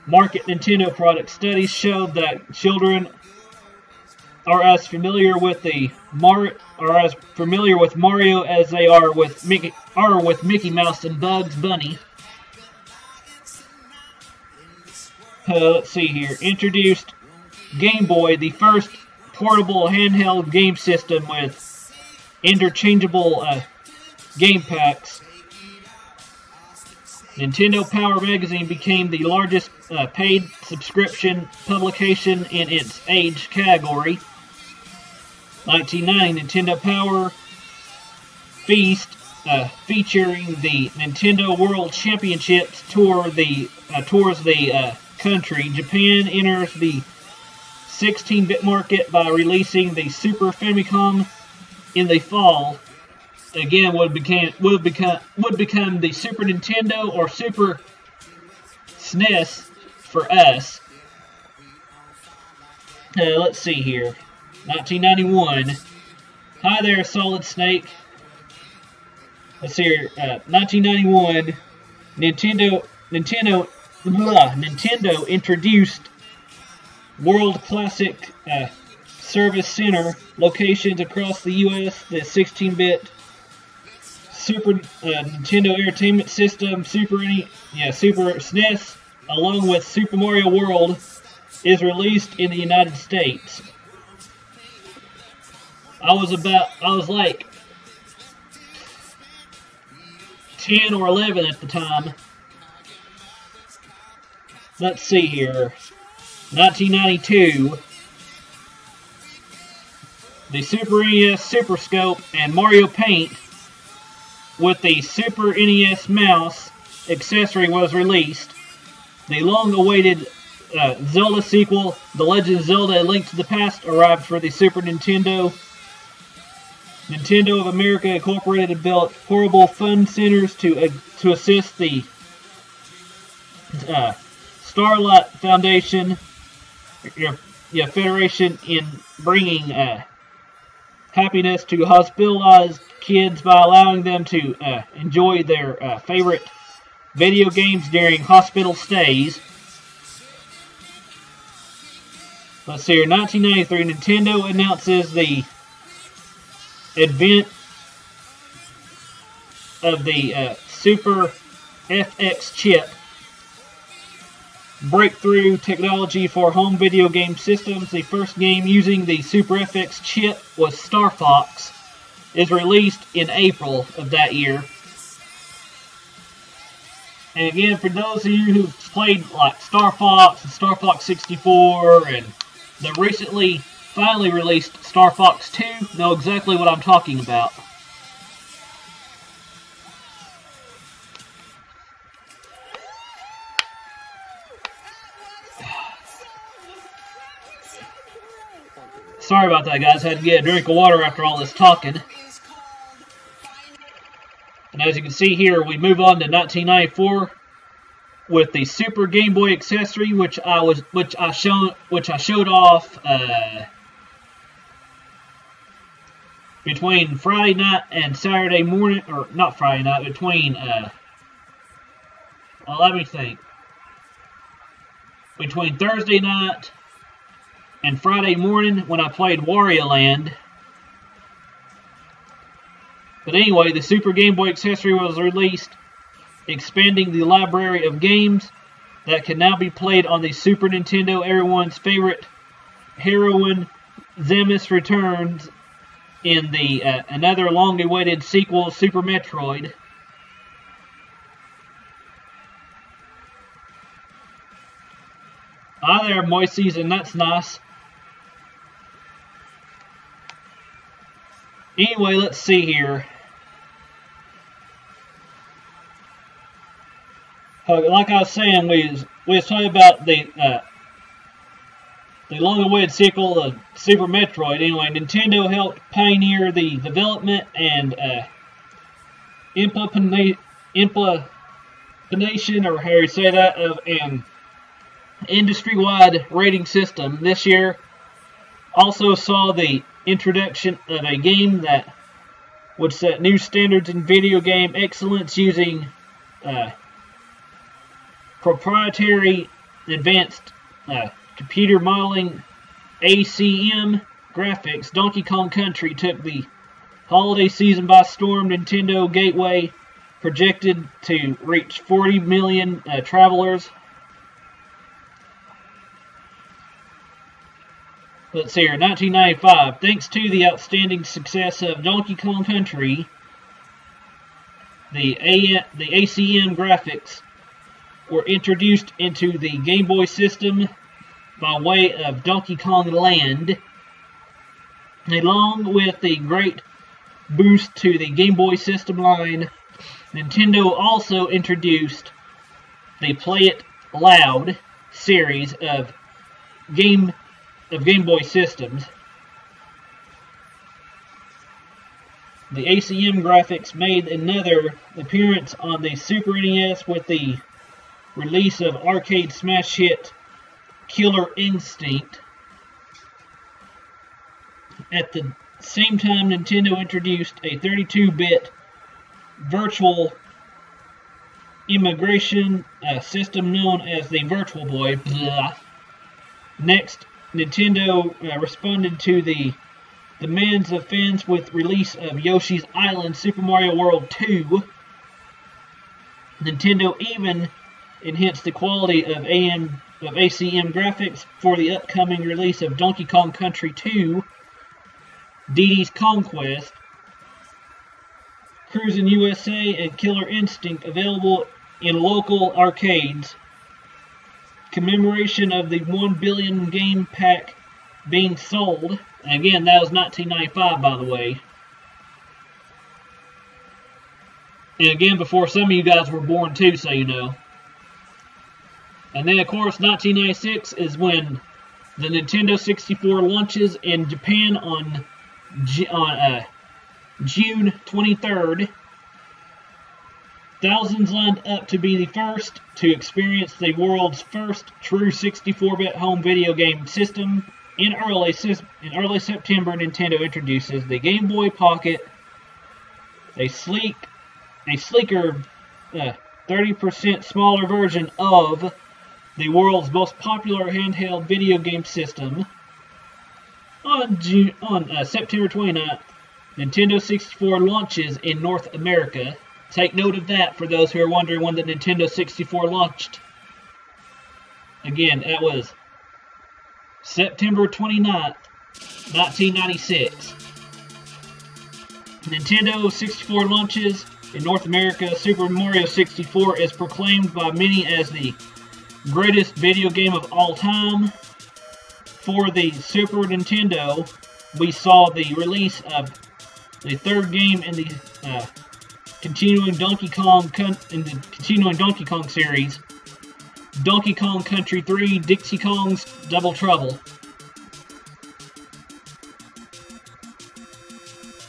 market Nintendo products. Studies showed that children are as familiar with Mario as they are with Mickey Mouse and Bugs Bunny. Let's see here. Introduced Game Boy, the first portable handheld game system with interchangeable game packs. Nintendo Power Magazine became the largest paid subscription publication in its age category. 1990, Nintendo Power Feast, featuring the Nintendo World Championships tours the country. Japan enters the 16-bit market by releasing the Super Famicom in the fall. Again, would become the Super Nintendo or Super SNES for us. Let's see here. 1991. Hi there, Solid Snake. Let's see here. 1991. Nintendo introduced World Classic Service Center locations across the U.S. The 16-bit Super Nintendo Entertainment System, Super SNES, along with Super Mario World, is released in the United States. I was like 10 or 11 at the time. Let's see here. 1992. The Super NES Super Scope and Mario Paint with the Super NES mouse accessory was released. The long-awaited Zelda sequel, The Legend of Zelda: A Link to the Past, arrived for the Super Nintendo. Nintendo of America Incorporated built portable fund centers to assist the Starlight Foundation, your federation, in bringing happiness to hospitalized kids by allowing them to enjoy their favorite video games during hospital stays. Let's see here. 1993, Nintendo announces the advent of the Super FX chip, breakthrough technology for home video game systems. The first game using the Super FX chip was Star Fox. Is released in April of that year. And again, for those of you who've played like Star Fox and Star Fox 64 and the recently finally released Star Fox 2, know exactly what I'm talking about. Sorry about that, guys. Had to get a drink of water after all this talking. And as you can see here, we move on to 1994 with the Super Game Boy accessory, which I showed off between Friday night and Saturday morning, or not Friday night, between let me think, between Thursday night and Friday morning when I played Wario Land. But anyway, the Super Game Boy accessory was released, expanding the library of games that can now be played on the Super Nintendo. Everyone's favorite heroine, Samus, returns in the another long-awaited sequel, Super Metroid. Hi there, Moises, and that's nice. Anyway, let's see here. Like I was saying, we was talking about the long-awaited sequel, the Super Metroid. Anyway, Nintendo helped pioneer the development and implementation, or how you say that, of an industry-wide rating system. This year also saw the introduction of a game that would set new standards in video game excellence using proprietary advanced computer modeling ACM graphics. Donkey Kong Country took the holiday season by storm. Nintendo Gateway projected to reach 40 million travelers. Let's see here, 1995. Thanks to the outstanding success of Donkey Kong Country, the ACM graphics were introduced into the Game Boy system by way of Donkey Kong Land, along with the great boost to the Game Boy system line. Nintendo also introduced the Play It Loud series of Game Boy systems. The ACM graphics made another appearance on the Super NES with the release of arcade smash hit Killer Instinct. At the same time, Nintendo introduced a 32-bit virtual immigration system known as the Virtual Boy. Blah. Next, Nintendo responded to the demands of fans with release of Yoshi's Island Super Mario World 2. Nintendo even enhanced the quality of ACM graphics for the upcoming release of Donkey Kong Country 2, Dee Dee's Conquest, Cruisin' USA, and Killer Instinct, available in local arcades. Commemoration of the 1 billion game pack being sold. Again, that was 1995, by the way. And again, before some of you guys were born too, so you know. And then, of course, 1996 is when the Nintendo 64 launches in Japan on June 23rd. Thousands lined up to be the first to experience the world's first true 64-bit home video game system. In early September, Nintendo introduces the Game Boy Pocket, a sleeker, 30% smaller version of the world's most popular handheld video game system. On September 29th, Nintendo 64 launches in North America. Take note of that for those who are wondering when the Nintendo 64 launched. Again, that was September 29th, 1996. Nintendo 64 launches in North America. Super Mario 64 is proclaimed by many as the greatest video game of all time. For the Super Nintendo, we saw the release of the third game in the continuing Donkey Kong series, Donkey Kong Country 3: Dixie Kong's Double Trouble.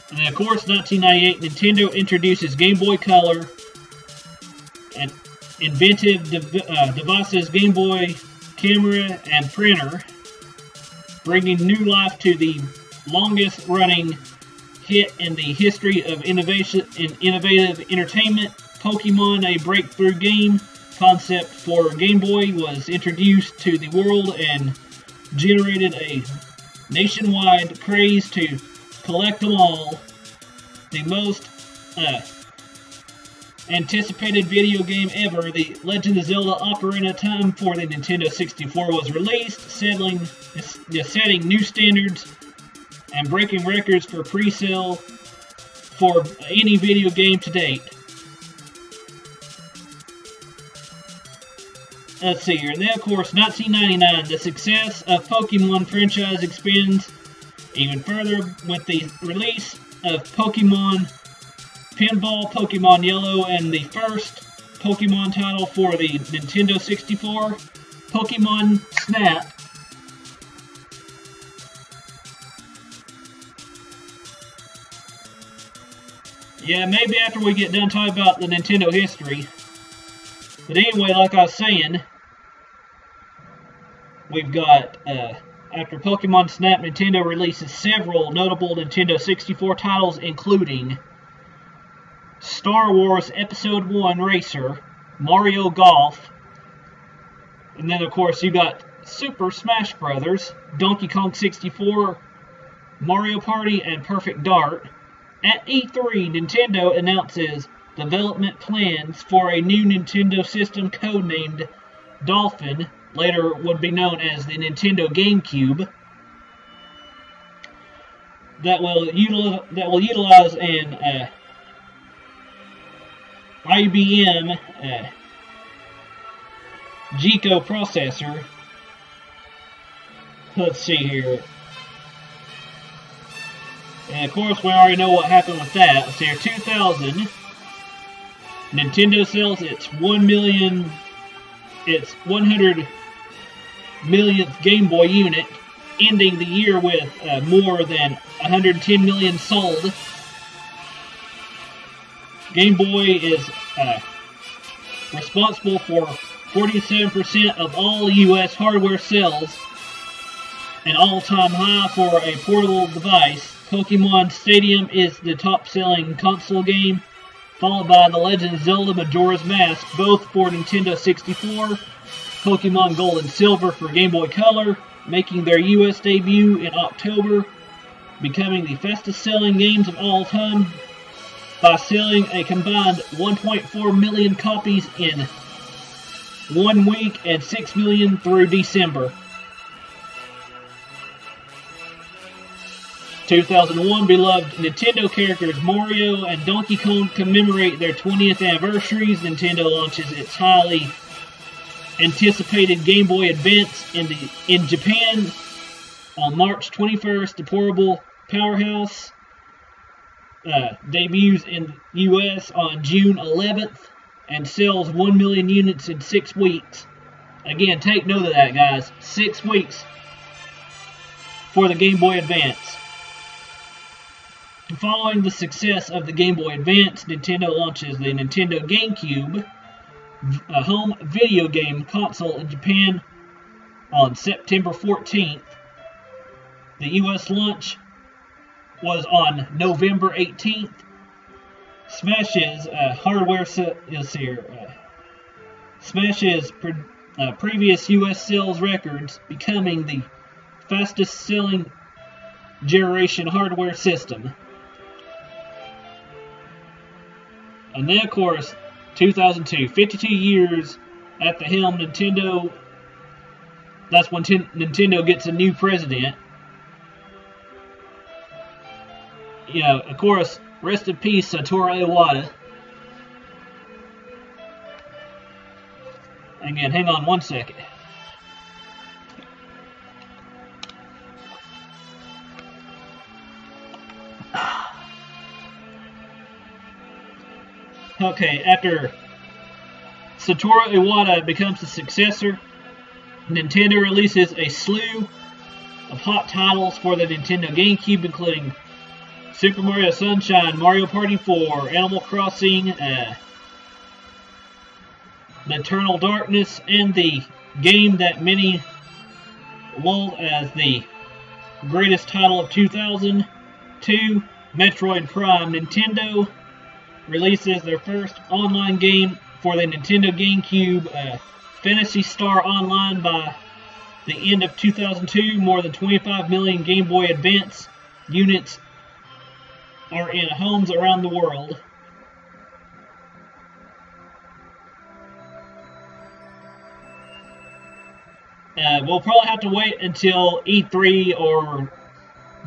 And then, of course, 1998, Nintendo introduces Game Boy Color, an inventive devices, Game Boy camera and printer, bringing new life to the longest-running hit in the history of innovative entertainment. Pokemon, a breakthrough game concept for Game Boy, was introduced to the world and generated a nationwide craze to collect them all. The most anticipated video game ever, The Legend of Zelda Ocarina of Time for the Nintendo 64 was released, setting new standards and breaking records for pre-sale for any video game to date. Let's see here. And then, of course, 1999, the success of Pokemon franchise expands even further with the release of Pokemon Pinball, Pokemon Yellow, and the first Pokemon title for the Nintendo 64, Pokemon Snap. Yeah, maybe after we get done talking about the Nintendo history. But anyway, like I was saying, we've got, after Pokemon Snap, Nintendo releases several notable Nintendo 64 titles, including Star Wars Episode 1 Racer, Mario Golf, and then, of course, you got Super Smash Bros., Donkey Kong 64, Mario Party, and Perfect Dart. At E3, Nintendo announces development plans for a new Nintendo system codenamed Dolphin, later would be known as the Nintendo GameCube, that will utilize an IBM GECO processor. Let's see here. And of course, we already know what happened with that. Let's see here, 2000, Nintendo sells its 100 millionth Game Boy unit, ending the year with more than 110 million sold. Game Boy is responsible for 47% of all U.S. hardware sales, an all-time high for a portable device. Pokemon Stadium is the top-selling console game, followed by The Legend of Zelda Majora's Mask, both for Nintendo 64, Pokemon Gold and Silver for Game Boy Color, making their U.S. debut in October, becoming the fastest-selling games of all time by selling a combined 1.4 million copies in 1 week and 6 million through December. 2001, beloved Nintendo characters Mario and Donkey Kong commemorate their 20th anniversaries. Nintendo launches its highly anticipated Game Boy Advance in Japan on March 21st. The portable powerhouse debuts in the US on June 11th and sells 1 million units in 6 weeks. Again, take note of that, guys. 6 weeks for the Game Boy Advance. Following the success of the Game Boy Advance, Nintendo launches the Nintendo GameCube, a home video game console in Japan, on September 14th. The US launch was on November 18th. Smashes previous US sales records, becoming the fastest selling generation hardware system. And then, of course, 2002, 52 years at the helm, Nintendo. That's when Nintendo gets a new president. You know, of course, rest in peace, Satoru Iwata. Again, hang on one second. Okay, after Satoru Iwata becomes the successor, Nintendo releases a slew of hot titles for the Nintendo GameCube, including Super Mario Sunshine, Mario Party 4, Animal Crossing, The Eternal Darkness, and the game that many lulled as the greatest title of 2002, Metroid Prime. Nintendo releases their first online game for the Nintendo GameCube, Phantasy Star Online, by the end of 2002. More than 25 million Game Boy Advance units are in homes around the world. We'll probably have to wait until E3, or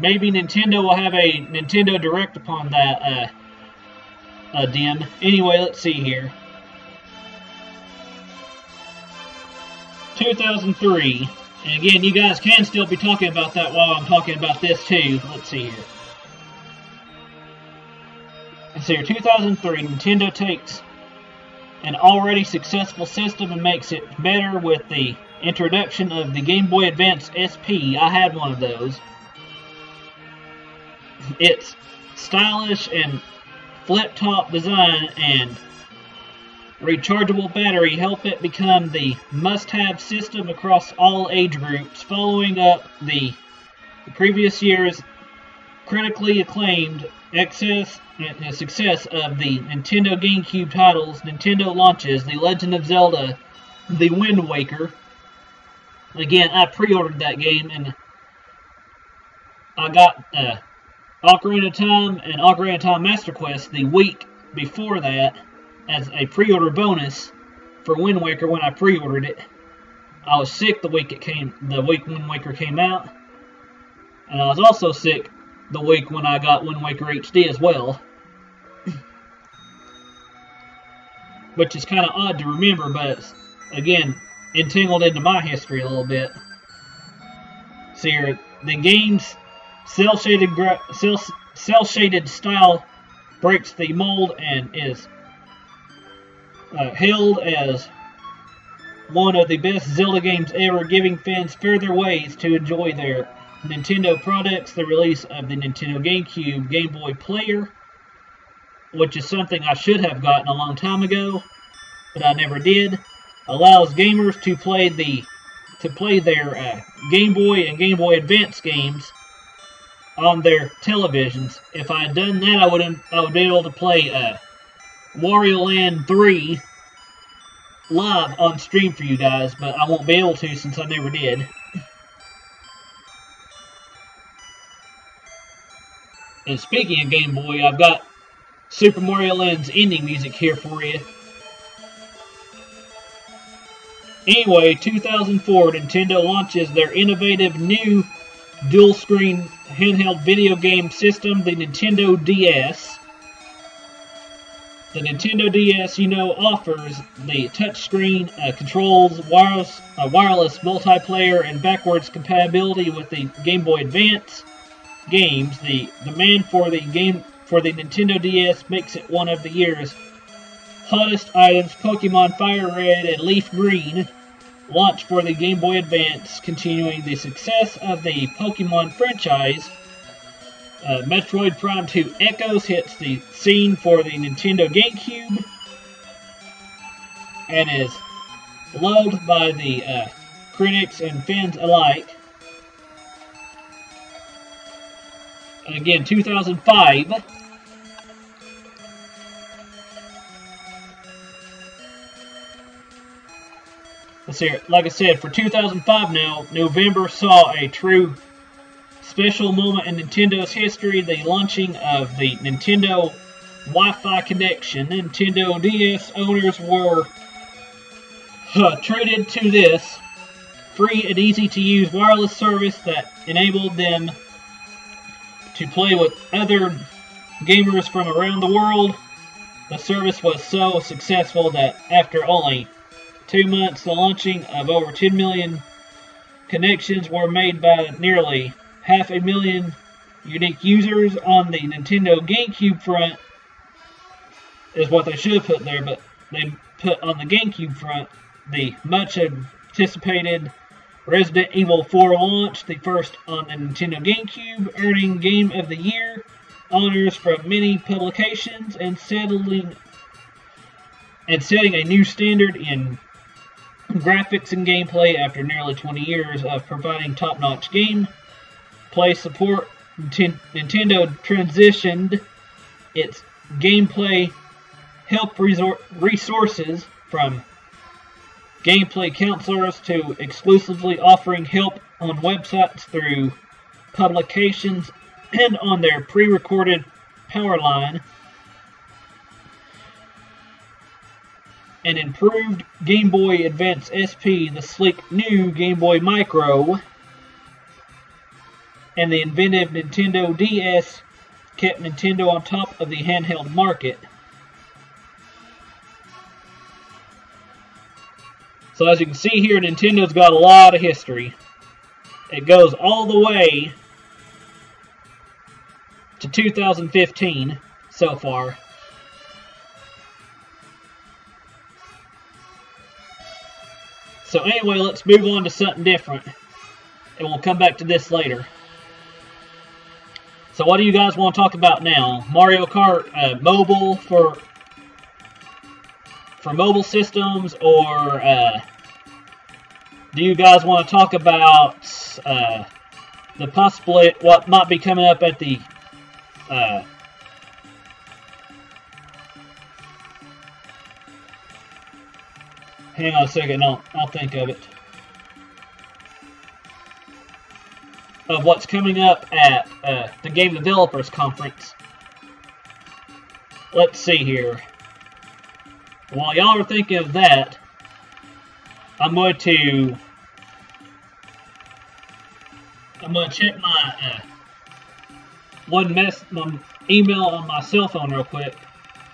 maybe Nintendo will have a Nintendo Direct upon that, Dim. Anyway, let's see here. 2003. And again, you guys can still be talking about that while I'm talking about this too. Let's see here. Let's see here. 2003, Nintendo takes an already successful system and makes it better with the introduction of the Game Boy Advance SP. I had one of those. Its stylish and flip-top design and rechargeable battery help it become the must-have system across all age groups, following up the previous year's critically acclaimed success of the Nintendo GameCube titles. Nintendo launches The Legend of Zelda: The Wind Waker. Again, I pre-ordered that game, and I got Ocarina of Time and Ocarina of Time Master Quest the week before that as a pre-order bonus for Wind Waker when I pre-ordered it. I was sick the week Wind Waker came out, and I was also sick the week when I got Wind Waker HD as well. Which is kind of odd to remember, but it's, again, entangled into my history a little bit. See here, the game's cel-shaded style breaks the mold and is hailed as one of the best Zelda games ever, giving fans further ways to enjoy their Nintendo products. The release of the Nintendo GameCube Game Boy Player, which is something I should have gotten a long time ago, but I never did, allows gamers to play their Game Boy and Game Boy Advance games on their televisions. If I had done that, I would be able to play Wario Land 3 live on stream for you guys, but I won't be able to since I never did. And speaking of Game Boy, I've got Super Mario Land's ending music here for you. Anyway, 2004, Nintendo launches their innovative new dual-screen handheld video game system, the Nintendo DS. The Nintendo DS, offers the touchscreen controls, wireless multiplayer, and backwards compatibility with the Game Boy Advance games. The demand for the Nintendo DS makes it one of the year's hottest items. Pokemon Fire Red and Leaf Green launched for the Game Boy Advance, continuing the success of the Pokemon franchise. Metroid Prime 2 Echoes hits the scene for the Nintendo GameCube and is loved by the critics and fans alike. And again, 2005. Let's see, like I said, for 2005 now, November saw a true special moment in Nintendo's history, the launching of the Nintendo Wi-Fi connection. Nintendo DS owners were treated to this free and easy-to-use wireless service that enabled them to play with other gamers from around the world. The service was so successful that after only 2 months, the launching of over 10 million connections were made by nearly 500,000 unique users. On the Nintendo GameCube front is what they should have put there, but they put on the GameCube front the much anticipated Resident Evil 4 launch, the first on the Nintendo GameCube, earning Game of the Year honors from many publications and setting a new standard in graphics and gameplay after nearly 20 years of providing top-notch gameplay support. Nintendo transitioned its gameplay help resources from gameplay counselors to exclusively offering help on websites through publications and on their pre-recorded power line. An improved Game Boy Advance SP, the sleek new Game Boy Micro, and the inventive Nintendo DS kept Nintendo on top of the handheld market. So as you can see here, Nintendo's got a lot of history. It goes all the way to 2015 so far. So anyway, let's move on to something different. And we'll come back to this later. So what do you guys want to talk about now? Mario Kart mobile for mobile systems, or do you guys want to talk about the possibility what might be coming up at the hang on a second, I'll think of it. Of what's coming up at the Game Developers Conference. Let's see here. While y'all are thinking of that, I'm going to check my my email on my cell phone real quick,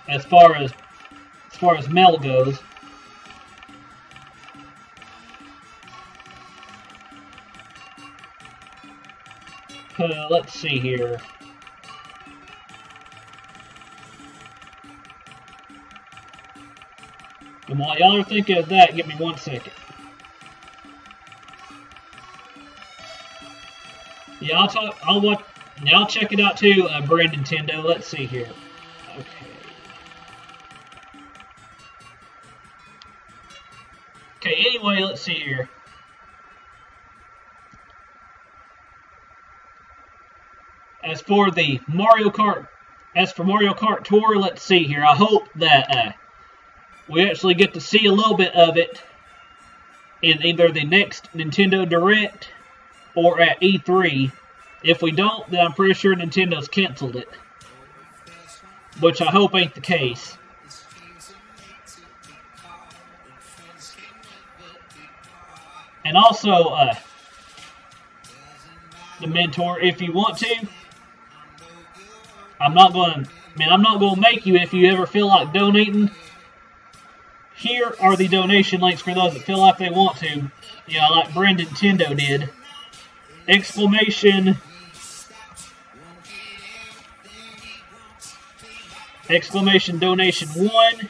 as far as mail goes. Let's see here. And while y'all are thinking of that, give me 1 second. Yeah, I'll check it out too, Brand Nintendo. Let's see here. Okay, anyway, let's see here. As for Mario Kart Tour, let's see here. I hope that we actually get to see a little bit of it in either the next Nintendo Direct or at E3. If we don't, then I'm pretty sure Nintendo's canceled it, which I hope ain't the case. And also, the Mentor, if you want to, I'm not going to make you if you ever feel like donating. Here are the donation links for those that feel like they want to. You know, like Brand Nintendo did. Exclamation donation 1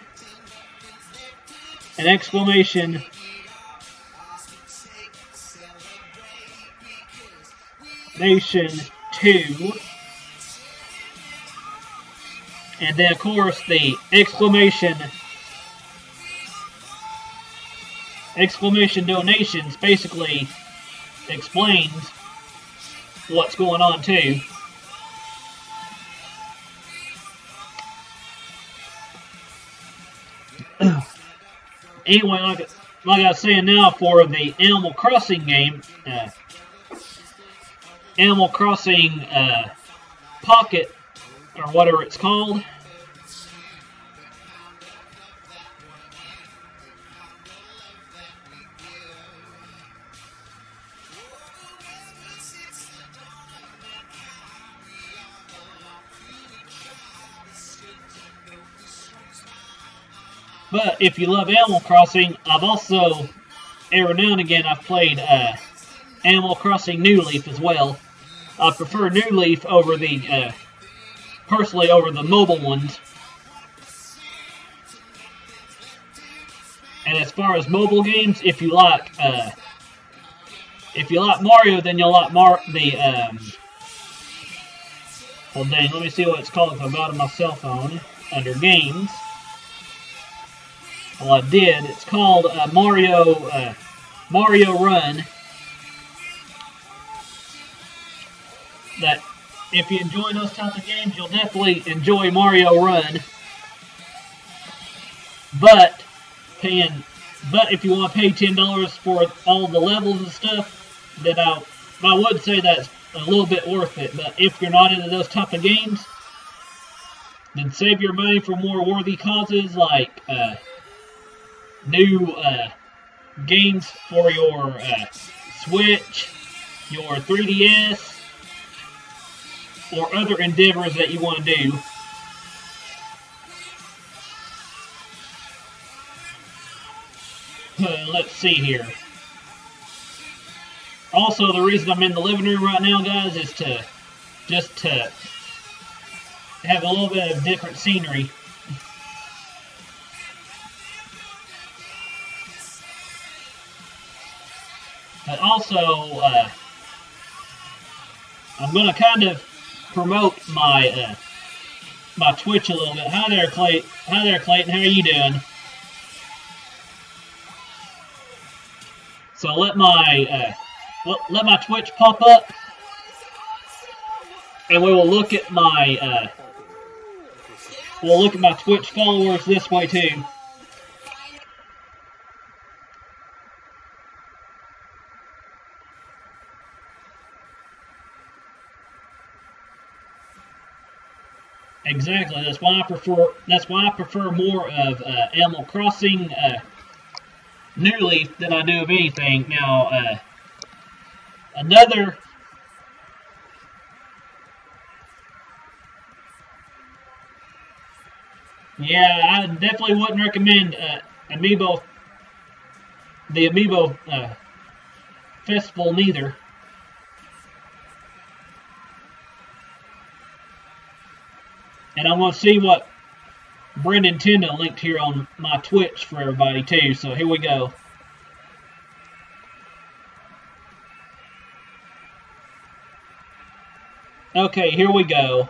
and exclamation donation 2. And then, of course, the exclamation donations basically explains what's going on, too. Anyway, like I was saying now, for the Animal Crossing game, Animal Crossing Pocket, or whatever it's called, but if you love Animal Crossing, I've also, every now and again, I've played Animal Crossing New Leaf as well. I prefer New Leaf over the, personally, over the mobile ones. And as far as mobile games, if you like Mario, then you'll like well dang, let me see what it's called if I got it on my cell phone. Under Games. Well, I did. It's called Mario Run. That if you enjoy those types of games, you'll definitely enjoy Mario Run. But if you want to pay $10 for all the levels and stuff, then I would say that's a little bit worth it. But if you're not into those type of games, then save your money for more worthy causes like new games for your Switch, your 3DS, or other endeavors that you want to do. Let's see here. Also, the reason I'm in the living room right now, guys, is just to have a little bit of different scenery. But also, I'm going to kind of promote my my Twitch a little bit. Hi there, Clayton. How are you doing? So let my Twitch pop up, and we will look at my Twitch followers this way too. Exactly. That's why I prefer more of Animal Crossing New Leaf than I do of anything. Now, yeah, I definitely wouldn't recommend the Amiibo Festival neither. And I'm going to see what Brendan Tenda linked here on my Twitch for everybody too. So here we go. Okay, here we go.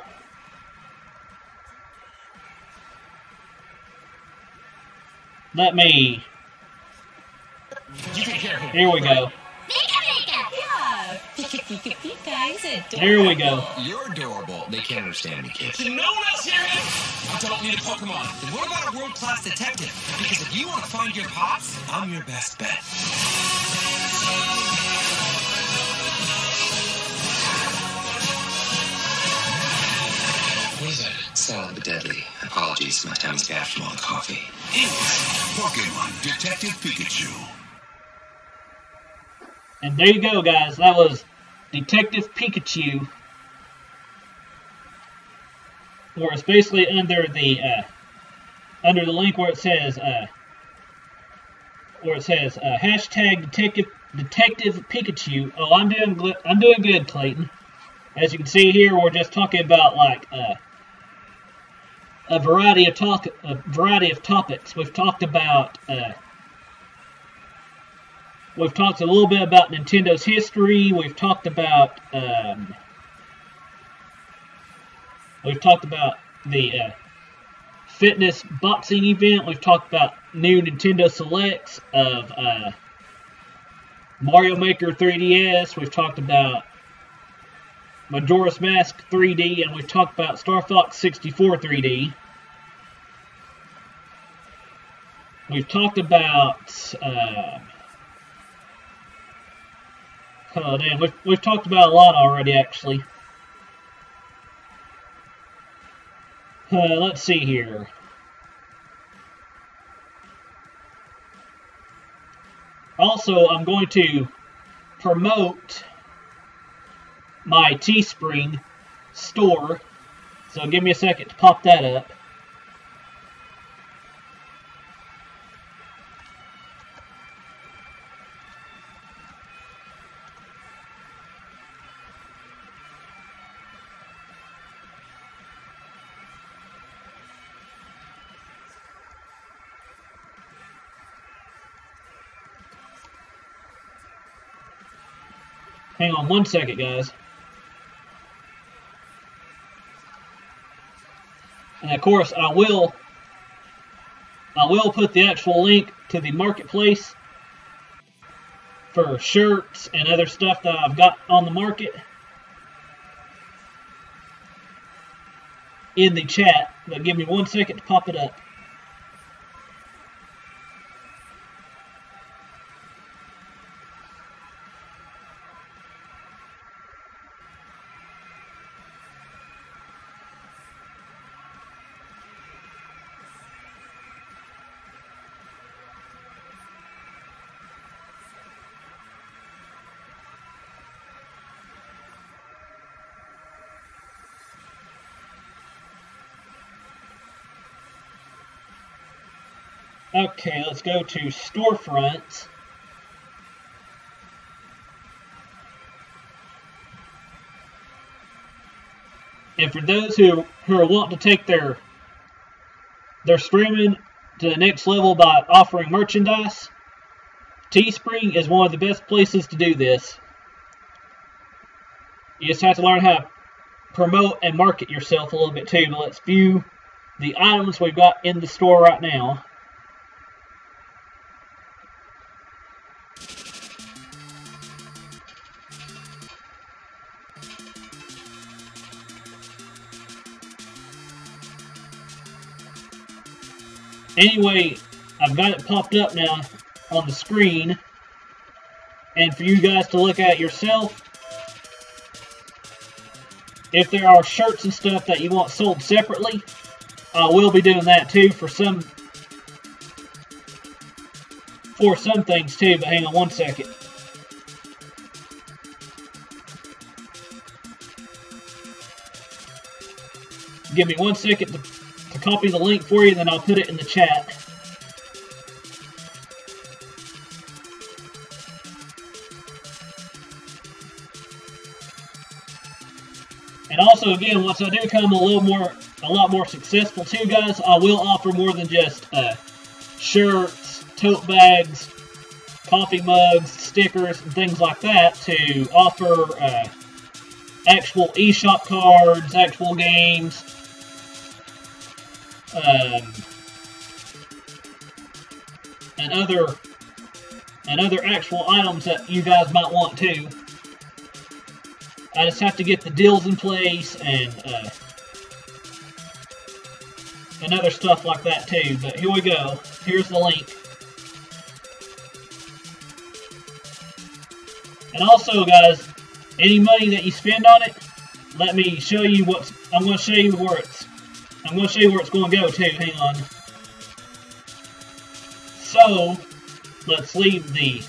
Here we go. There we go. You're adorable. They can't understand me, kids. Can no one else hear him? I don't need a Pokemon. Then what about a world-class detective? Because if you want to find your pops, I'm your best bet. What is that? Solid but deadly. Apologies, my tummy's gassed from all the coffee. Pokemon Detective Pikachu. And there you go, guys. That was Detective Pikachu. Where it's basically under the link where it says hashtag Detective Pikachu. Oh, I'm doing good, Clayton. As you can see here, we're just talking about like a variety of topics. We've talked a little bit about Nintendo's history. We've talked about fitness boxing event. We've talked about new Nintendo Selects of Mario Maker 3DS. We've talked about Majora's Mask 3D, and we've talked about Star Fox 64 3D. We've talked about we've talked about a lot already, actually. Let's see here. Also, I'm going to promote my Teespring store, so give me a second to pop that up. Hang on one second, guys. And of course, I will put the actual link to the marketplace for shirts and other stuff that I've got on the market in the chat, but give me 1 second to pop it up. Okay, let's go to storefronts. And for those who are wanting to take their streaming to the next level by offering merchandise, Teespring is one of the best places to do this. You just have to learn how to promote and market yourself a little bit too. But let's view the items we've got in the store right now. Anyway, I've got it popped up now on the screen, and for you guys to look at yourself. If there are shirts and stuff that you want sold separately, I will be doing that too for some things too, but hang on 1 second. Give me 1 second to copy the link for you, and then I'll put it in the chat. And also, again, once I do become a lot more successful too, guys, I will offer more than just shirts, tote bags, coffee mugs, stickers, and things like that, to offer actual eShop cards, actual games, and other actual items that you guys might want too. I just have to get the deals in place and other stuff like that too. But here we go. Here's the link. And also, guys, any money that you spend on it, let me show you what's. I'm going to show you where it's going to go too. Hang on. So let's leave the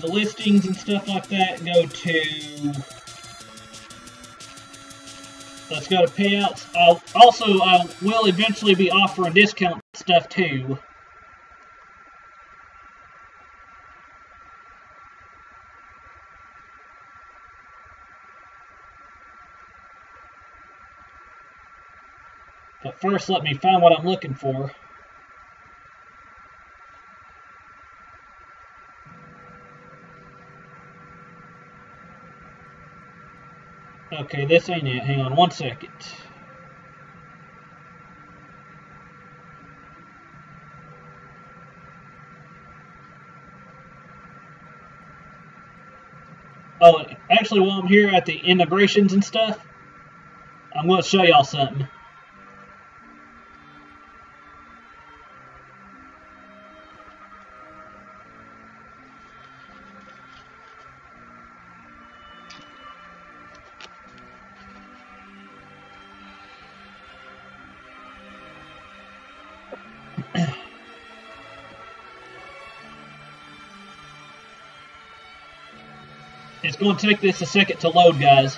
listings and stuff like that and go to. Let's go to payouts. I will eventually be offering discount stuff too. But first, let me find what I'm looking for. Okay, this ain't it. Hang on 1 second. Oh, actually, while I'm here at the integrations and stuff, I'm going to show y'all something. It's going to take this a second to load, guys.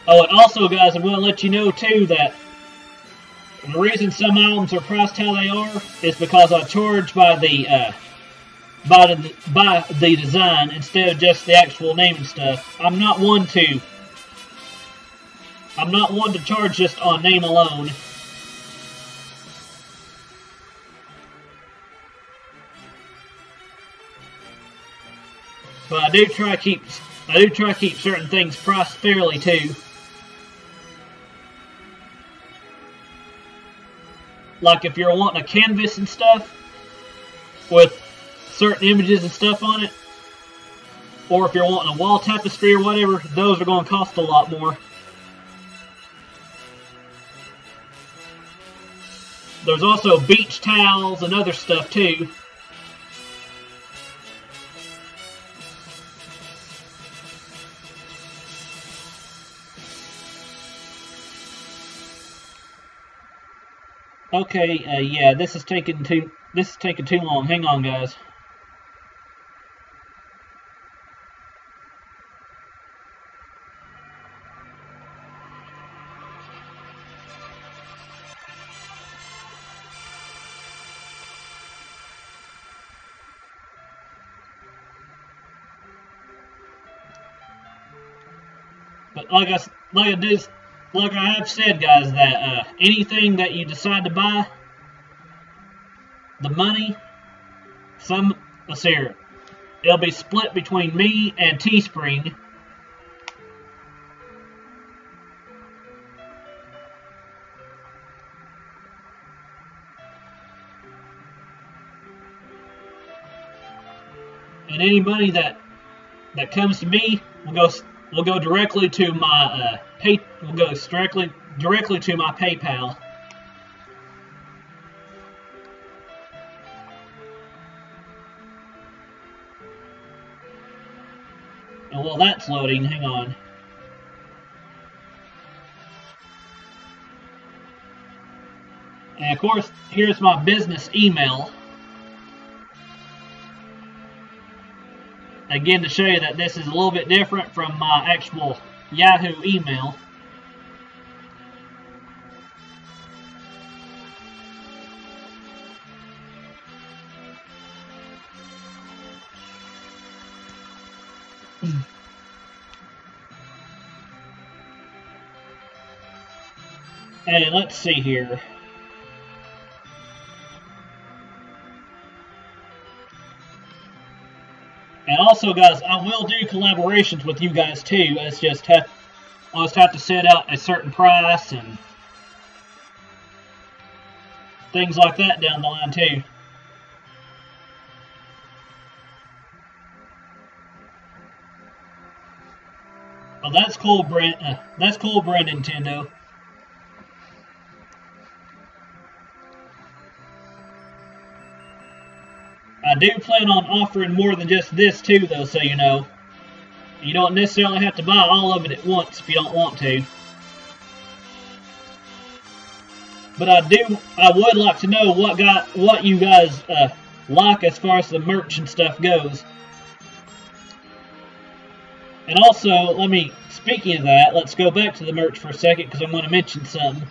Oh, and also, guys, I'm going to let you know, too, that the reason some albums are priced how they are is because I charge by the design instead of just the actual name and stuff. I'm not one to charge just on name alone. But I do try to keep certain things priced fairly too. Like if you're wanting a canvas and stuff with certain images and stuff on it, or if you're wanting a wall tapestry or whatever, those are going to cost a lot more. There's also beach towels and other stuff too. Okay, yeah, this is taking too long. Hang on, guys. But like I have said, guys, that anything that you decide to buy, the money, let's see here, it'll be split between me and Teespring. And any money that comes to me will go directly to my directly to my PayPal. And while that's loading, hang on. And of course, here's my business email. Again, to show you that this is a little bit different from my actual Yahoo email. And let's see here. And also, guys, I will do collaborations with you guys too. I'll just have to set out a certain price and things like that down the line too. Well, that's cool, Brent. That's cool, Brent Nintendo. I do plan on offering more than just this too, though, so you know. You don't necessarily have to buy all of it at once if you don't want to. But I would like to know what you guys like as far as the merch and stuff goes. And also, speaking of that, let's go back to the merch for a second because I'm going to mention something.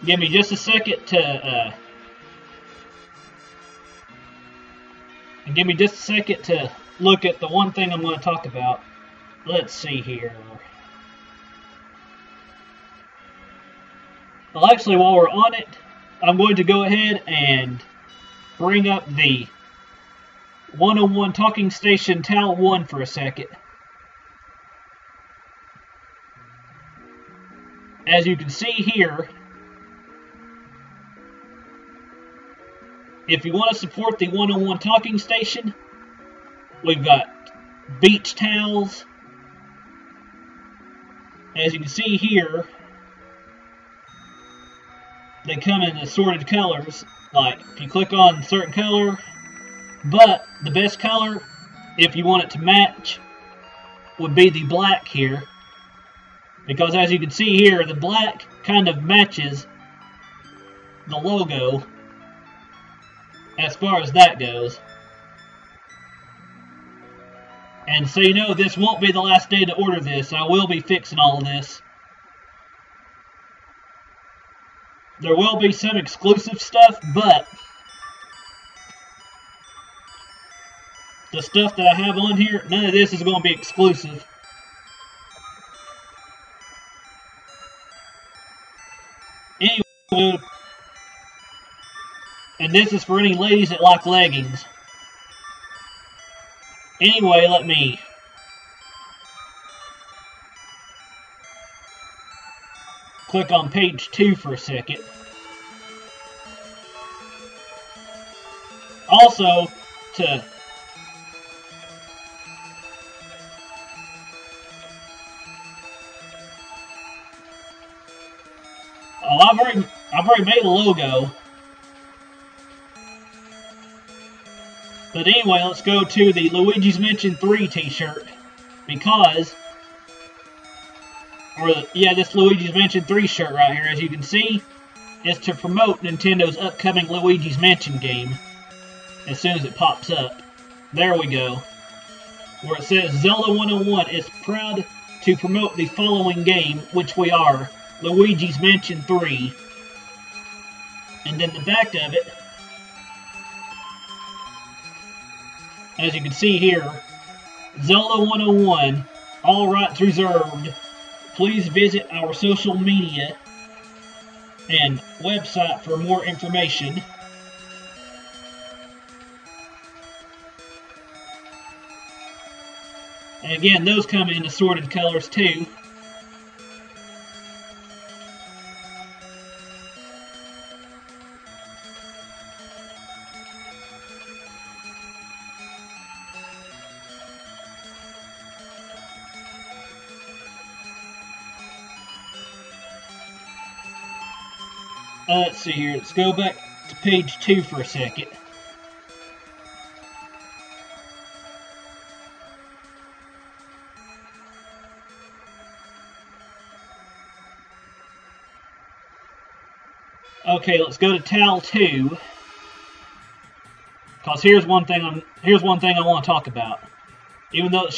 Give me just a second to look at the one thing I'm going to talk about. Let's see here. Well, actually, while we're on it, I'm going to go ahead and bring up the 101 Talking Station Tile 1 for a second. As you can see here, if you want to support the 101 Talking Station, we've got beach towels. As you can see here, they come in assorted colors. Like, if you click on a certain color, but the best color, if you want it to match, would be the black here. Because as you can see here, the black kind of matches the logo as far as that goes. And so you know, this won't be the last day to order this. I will be fixing all of this. There will be some exclusive stuff, but the stuff that I have on here, none of this is going to be exclusive. Anyway, and this is for any ladies that like leggings. Anyway, let me click on page 2 for a second. Also, I've already made a logo. But anyway, let's go to the Luigi's Mansion 3 t-shirt. Because, this Luigi's Mansion 3 shirt right here, as you can see, is to promote Nintendo's upcoming Luigi's Mansion game. As soon as it pops up. There we go. Where it says EZLO21 is proud to promote the following game, which we are, Luigi's Mansion 3. And then the back of it, as you can see here, EZLO21, all rights reserved. Please visit our social media and website for more information. And again, those come in assorted colors too. Let's see here. Let's go back to page 2 for a second. Okay, let's go to tile 2. Because here's one thing I want to talk about. Even though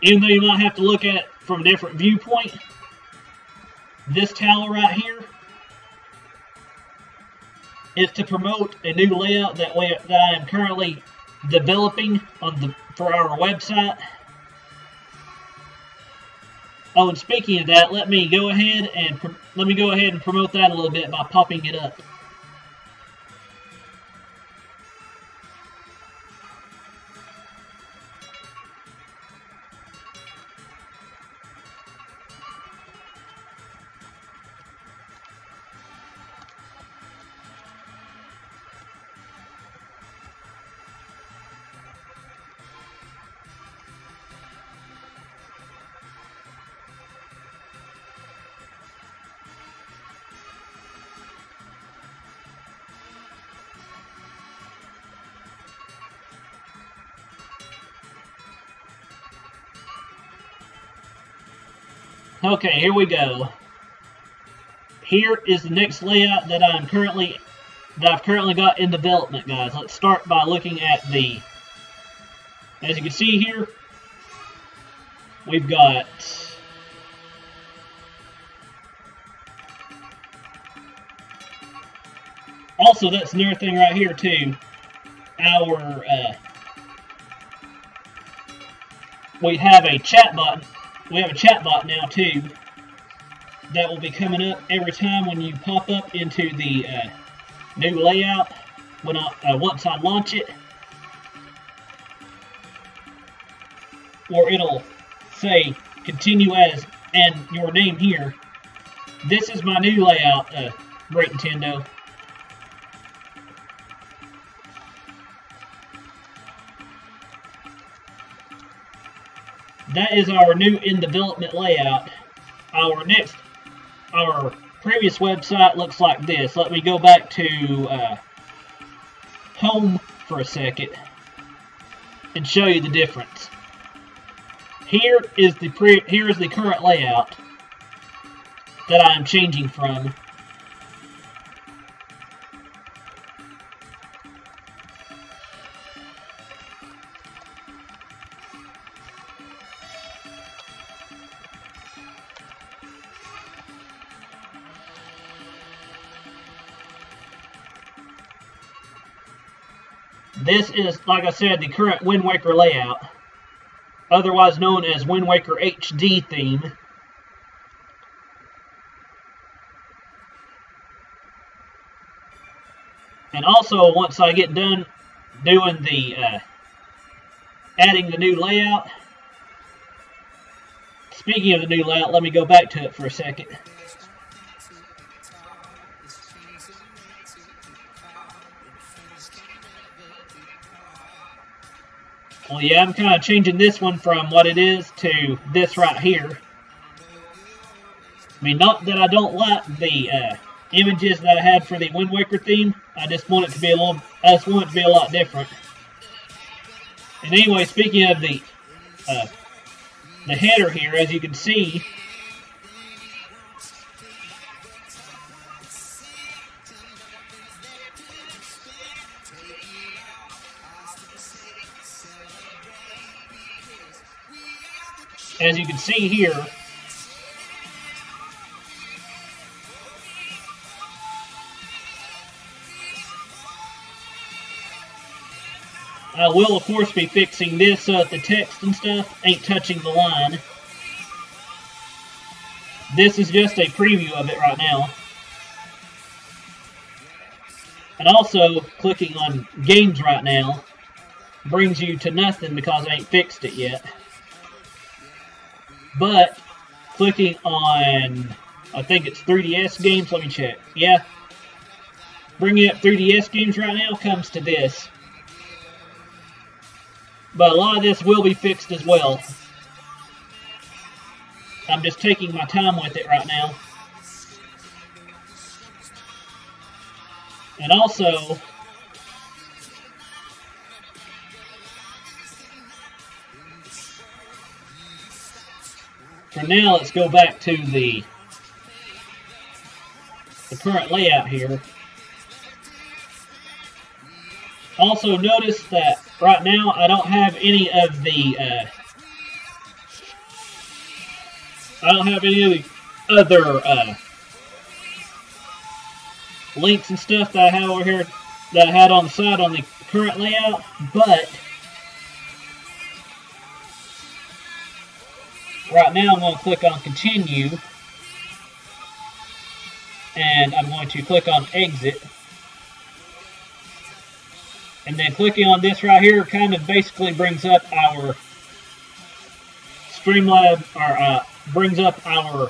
you might have to look at it from a different viewpoint, this tile right here is to promote a new layout that I am currently developing for our website. Oh, and speaking of that, let me go ahead and promote that a little bit by popping it up. Okay, here we go. Here is the next layout that I've currently got in development, guys. Let's start by looking at as you can see here, we've got also, that's another thing right here too. We have a chat bot. We have a chat bot now too that will be coming up every time when you pop up into the new layout once I launch it. or it'll say continue as and your name here. This is my new layout, Great Nintendo. That is our new in development layout. Our previous website looks like this. Let me go back to home for a second and show you the difference. Here is the current layout that I am changing from. This is, like I said, the current Wind Waker layout, otherwise known as Wind Waker HD theme. And also, once I get done doing the adding the new layout, speaking of the new layout, let me go back to it for a second. Well, yeah, I'm kind of changing this one from what it is to this right here. I mean, not that I don't like the images that I had for the Wind Waker theme. I just want it to be a lot different. And anyway, speaking of the header here, as you can see, here, I will, of course, be fixing this so that the text and stuff ain't touching the line. This is just a preview of it right now. And also, clicking on games right now brings you to nothing because I ain't fixed it yet. But clicking on, I think it's 3DS games, let me check. Yeah. Bringing up 3DS games right now comes to this. But a lot of this will be fixed as well. I'm just taking my time with it right now. And also, for now, let's go back to the current layout here. Also, notice that right now I don't have any of the other links and stuff that I have over here that I had on the side on the current layout, but right now I'm going to click on continue, and I'm going to click on exit, and then clicking on this right here kind of basically brings up our Streamlab, or brings up our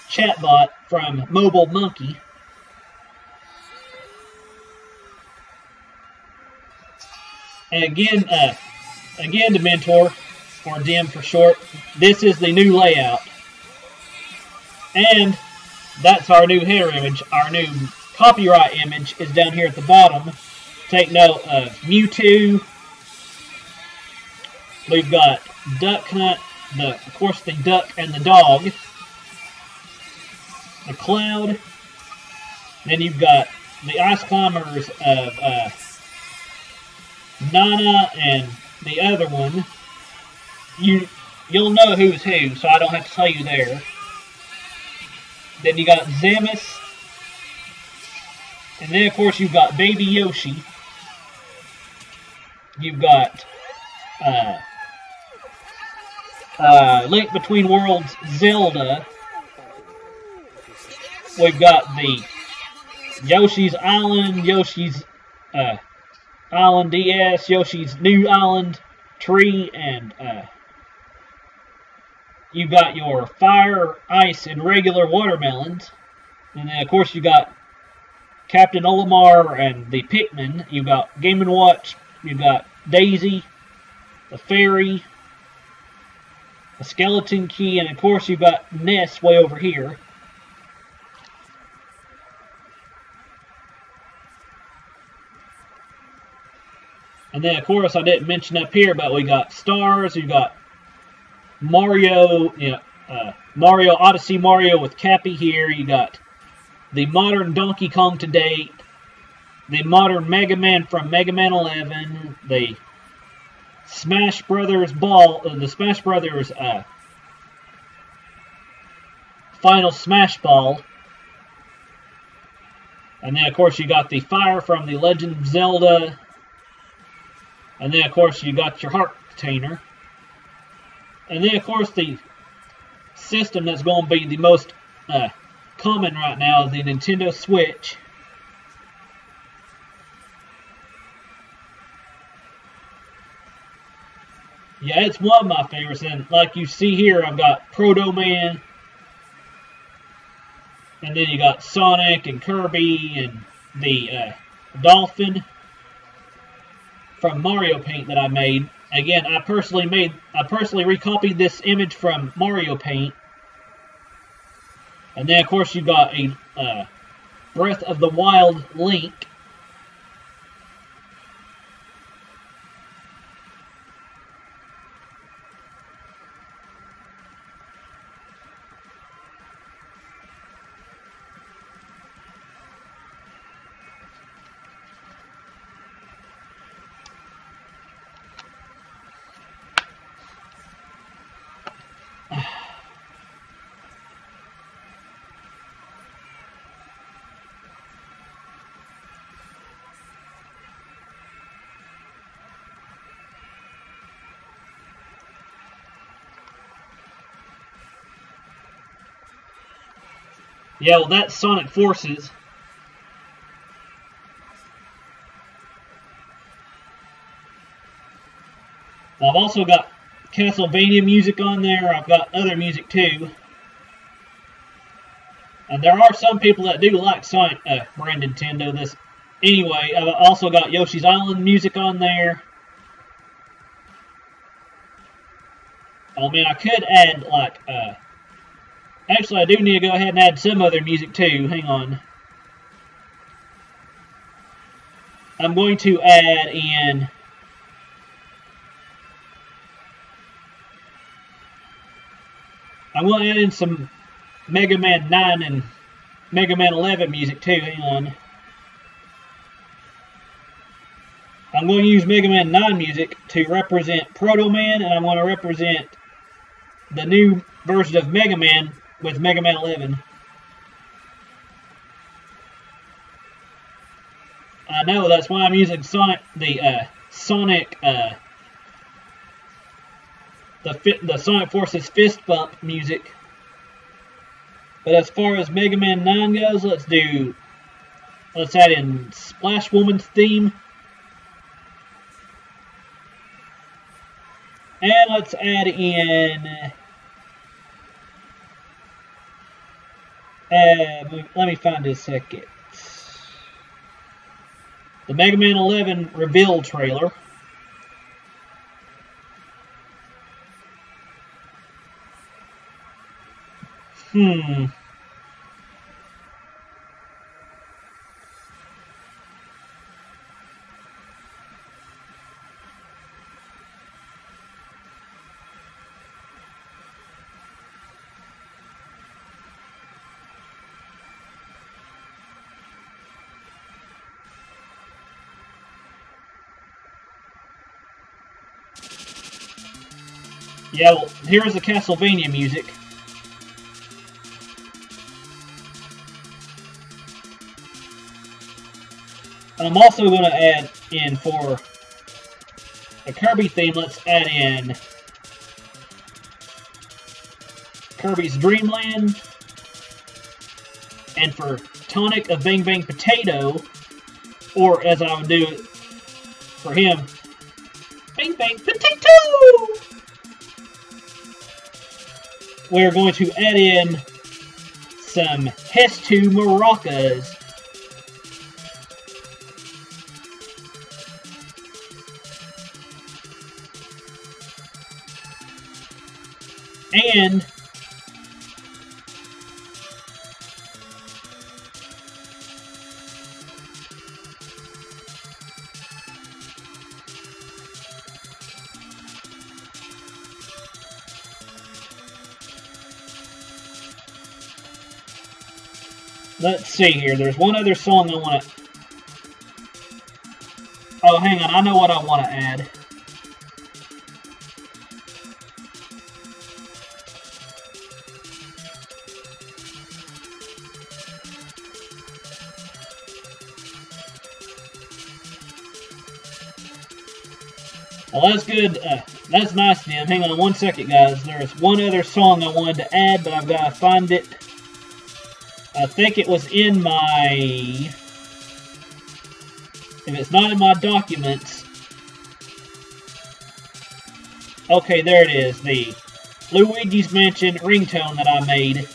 chatbot from Mobile Monkey. And again, to Mentor, or Dim for short, this is the new layout. And that's our new header image. Our new copyright image is down here at the bottom. Take note of Mewtwo. We've got Duck Hunt, of course the duck and the dog. The Cloud. Then you've got the Ice Climbers of Nana and the other one. You'll know who's who, so I don't have to tell you there. Then you got Zamus. And then, of course, you've got Baby Yoshi. You've got Link Between Worlds Zelda. We've got the Yoshi's Island, Yoshi's Island DS, Yoshi's New Island Tree, and you've got your fire, ice, and regular watermelons. And then, of course, you got Captain Olimar and the Pikmin. You've got Game & Watch. You've got Daisy, the Fairy, a Skeleton Key, and of course you've got Ness way over here. And then, of course, I didn't mention up here, but we got Stars. You've got Mario, Mario Odyssey Mario with Cappy here. You got the modern Donkey Kong to date, the modern Mega Man from Mega Man 11, the Smash Brothers the Smash Brothers Final Smash Ball, and then of course you got the Fire from the Legend of Zelda, and then of course you got your Heart Container, and then of course the system that's going to be the most common right now is the Nintendo Switch. Yeah, it's one of my favorites, and like you see here, I've got Proto Man, and then you got Sonic and Kirby and the Dolphin from Mario Paint that I made. Again, I personally recopied this image from Mario Paint. And then, of course, you got a Breath of the Wild Link. Yeah, well, that's Sonic Forces. I've also got Castlevania music on there. I've got other music too. And there are some people that do like Sonic brand Nintendo. Anyway, I've also got Yoshi's Island music on there. Oh man, I could add like actually, I do need to go ahead and add some other music too. Hang on. I'm going to add in some Mega Man 9 and Mega Man 11 music too. Hang on. I'm going to use Mega Man 9 music to represent Proto Man, and I'm going to represent the new version of Mega Man with Mega Man 11. I know, that's why I'm using Sonic, the Sonic Forces Fist Bump music. But as far as Mega Man 9 goes, let's add in Splash Woman's theme. And let's add in let me find a second. The Mega Man 11 reveal trailer. Yeah, well, here's the Castlevania music. I'm also going to add in, for the Kirby theme, let's add in Kirby's Dream Land. And for Tonic of Bang Bang Potato, or as I would do it for him, Bang Bang Potato! we're going to add in some Hes2 maracas. And let's see here. There's one other song I want to... Oh, hang on. I know what I want to add. Well, that's good. That's nice, Jim. Hang on one second, guys. There's one other song I wanted to add, but I've got to find it. I think it was in my... If it's not in my documents... Okay, there it is. The Luigi's Mansion ringtone that I made.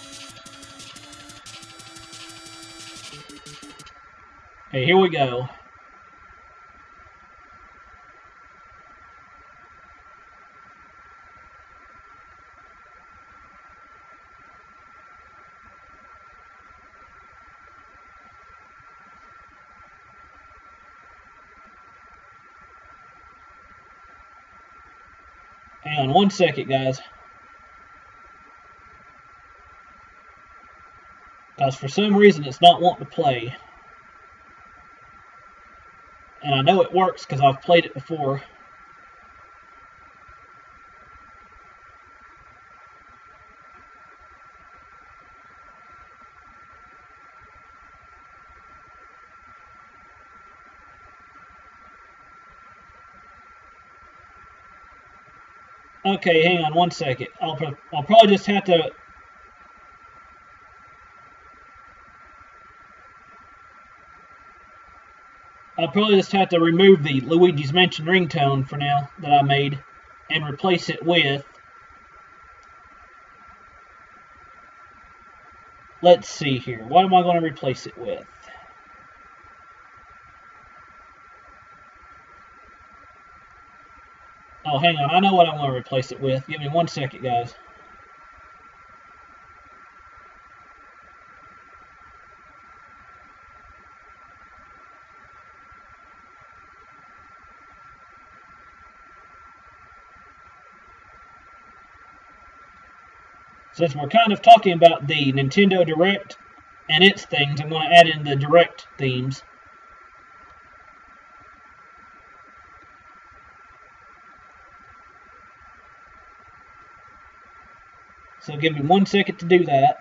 Okay, here we go. Hang on one second, guys. Because for some reason it's not wanting to play. And I know it works because I've played it before. Okay, hang on one second. I'll probably just have to... I'll probably just have to remove the Luigi's Mansion ringtone for now that I made and replace it with... Let's see here. What am I going to replace it with? Oh, hang on. I know what I'm going to replace it with. Give me one second, guys. Since we're kind of talking about the Nintendo Direct and its things, I'm going to add in the Direct themes. So give me one second to do that.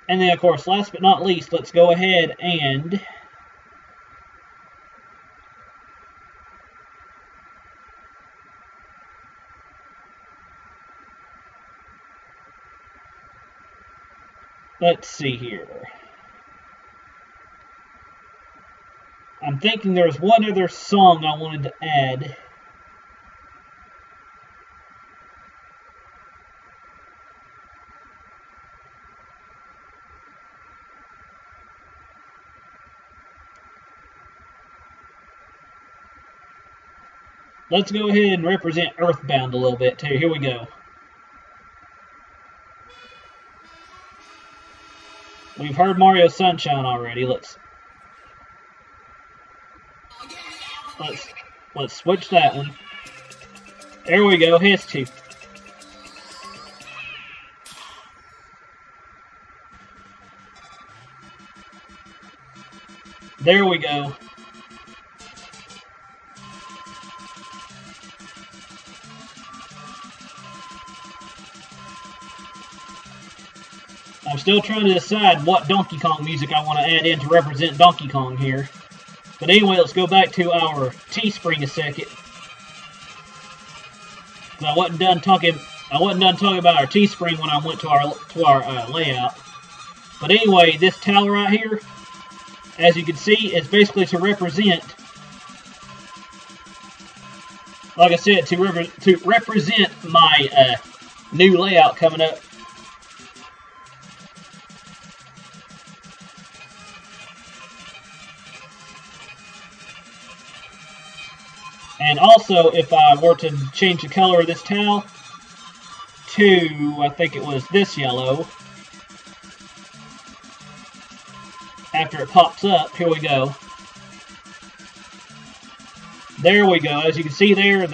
And then, of course, last but not least, let's go ahead and... Let's see here. I'm thinking there's one other song I wanted to add. Let's go ahead and represent Earthbound a little bit, too. Here we go. We've heard Mario Sunshine already. Let's switch that one. There we go. Hes2. There we go. I'm still trying to decide what Donkey Kong music I want to add in to represent Donkey Kong here. But anyway, let's go back to our Teespring a second. I wasn't done talking I wasn't done talking about our Teespring when I went to our layout. But anyway, this towel right here, as you can see, is basically to represent, like I said, to represent my new layout coming up. And also, if I were to change the color of this towel to, I think it was this yellow, after it pops up, here we go. There we go. As you can see there,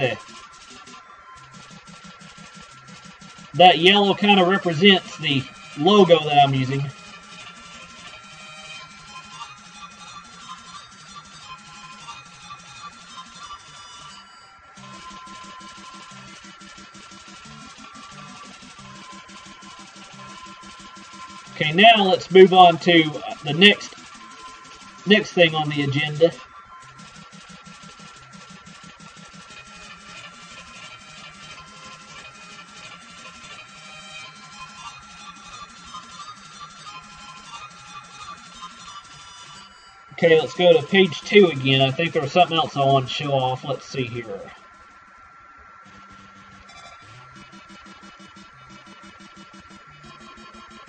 that yellow kind of represents the logo that I'm using. Okay, now let's move on to the next thing on the agenda. Okay, let's go to page 2 again. I think there was something else I wanted to show off. Let's see here.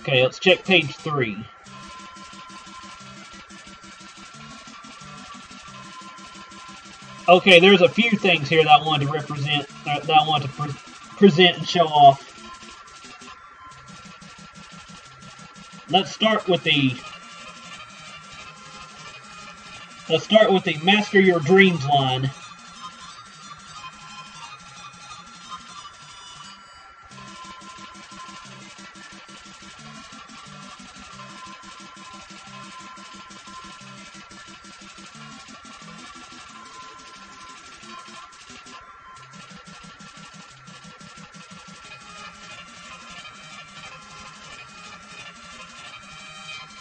Okay, let's check page 3. Okay, there's a few things here that I wanted to represent, that I wanted to present and show off. Let's start with the Master Your Dreams line.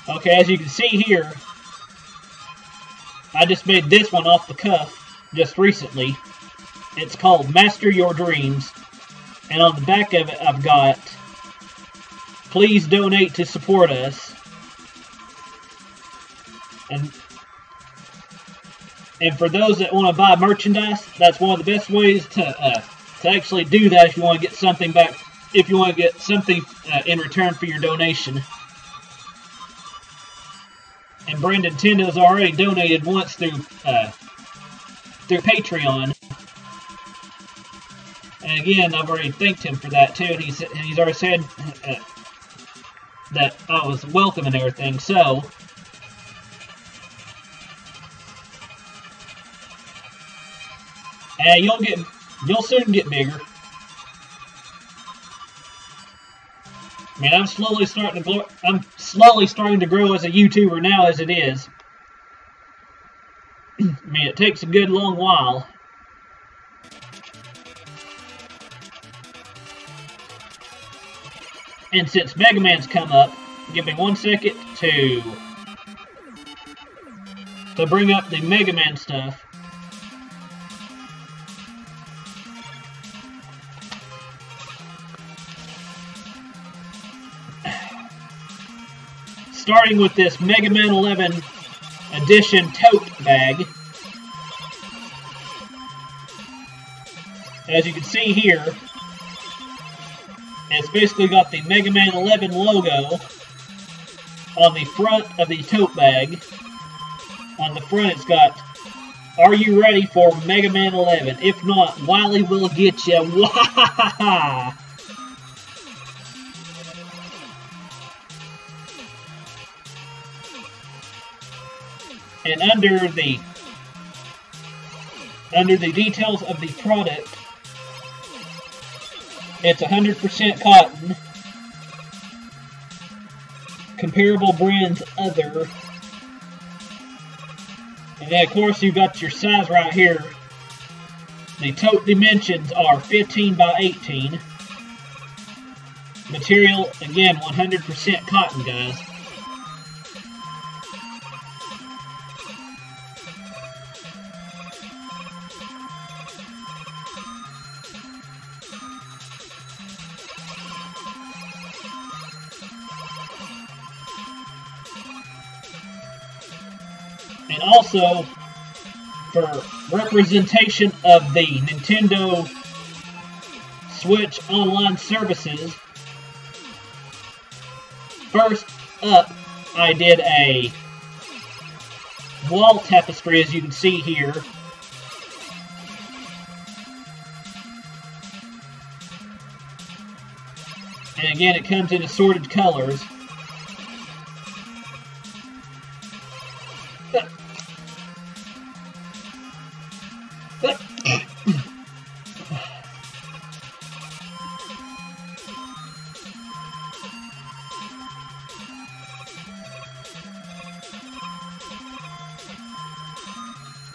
Okay, as you can see here, I just made this one off the cuff just recently. It's called Master Your Dreams, and on the back of it I've got, please donate to support us. And for those that want to buy merchandise, that's one of the best ways to actually do that if you want to get something back, if you want to get something in return for your donation. And Brandon Tendo's already donated once through Patreon. And again, I've already thanked him for that too. And he's already said that I was welcome and everything. So you'll soon get bigger. I mean, I'm slowly starting to grow as a YouTuber now as it is. I mean, it takes a good long while. And since Mega Man's come up, give me 1 second to bring up the Mega Man stuff. Starting with this Mega Man 11 Edition tote bag. As you can see here, it's basically got the Mega Man 11 logo on the front of the tote bag. On the front it's got, "Are you ready for Mega Man 11? If not, Wily will get you." Wahahaha! And under the details of the product, it's 100% cotton. Comparable brands other. And then of course you've got your size right here. The tote dimensions are 15 by 18. Material, again, 100% cotton, guys. And also, for representation of the Nintendo Switch online services, first up, I did a wall tapestry, as you can see here. And again, it comes in assorted colors.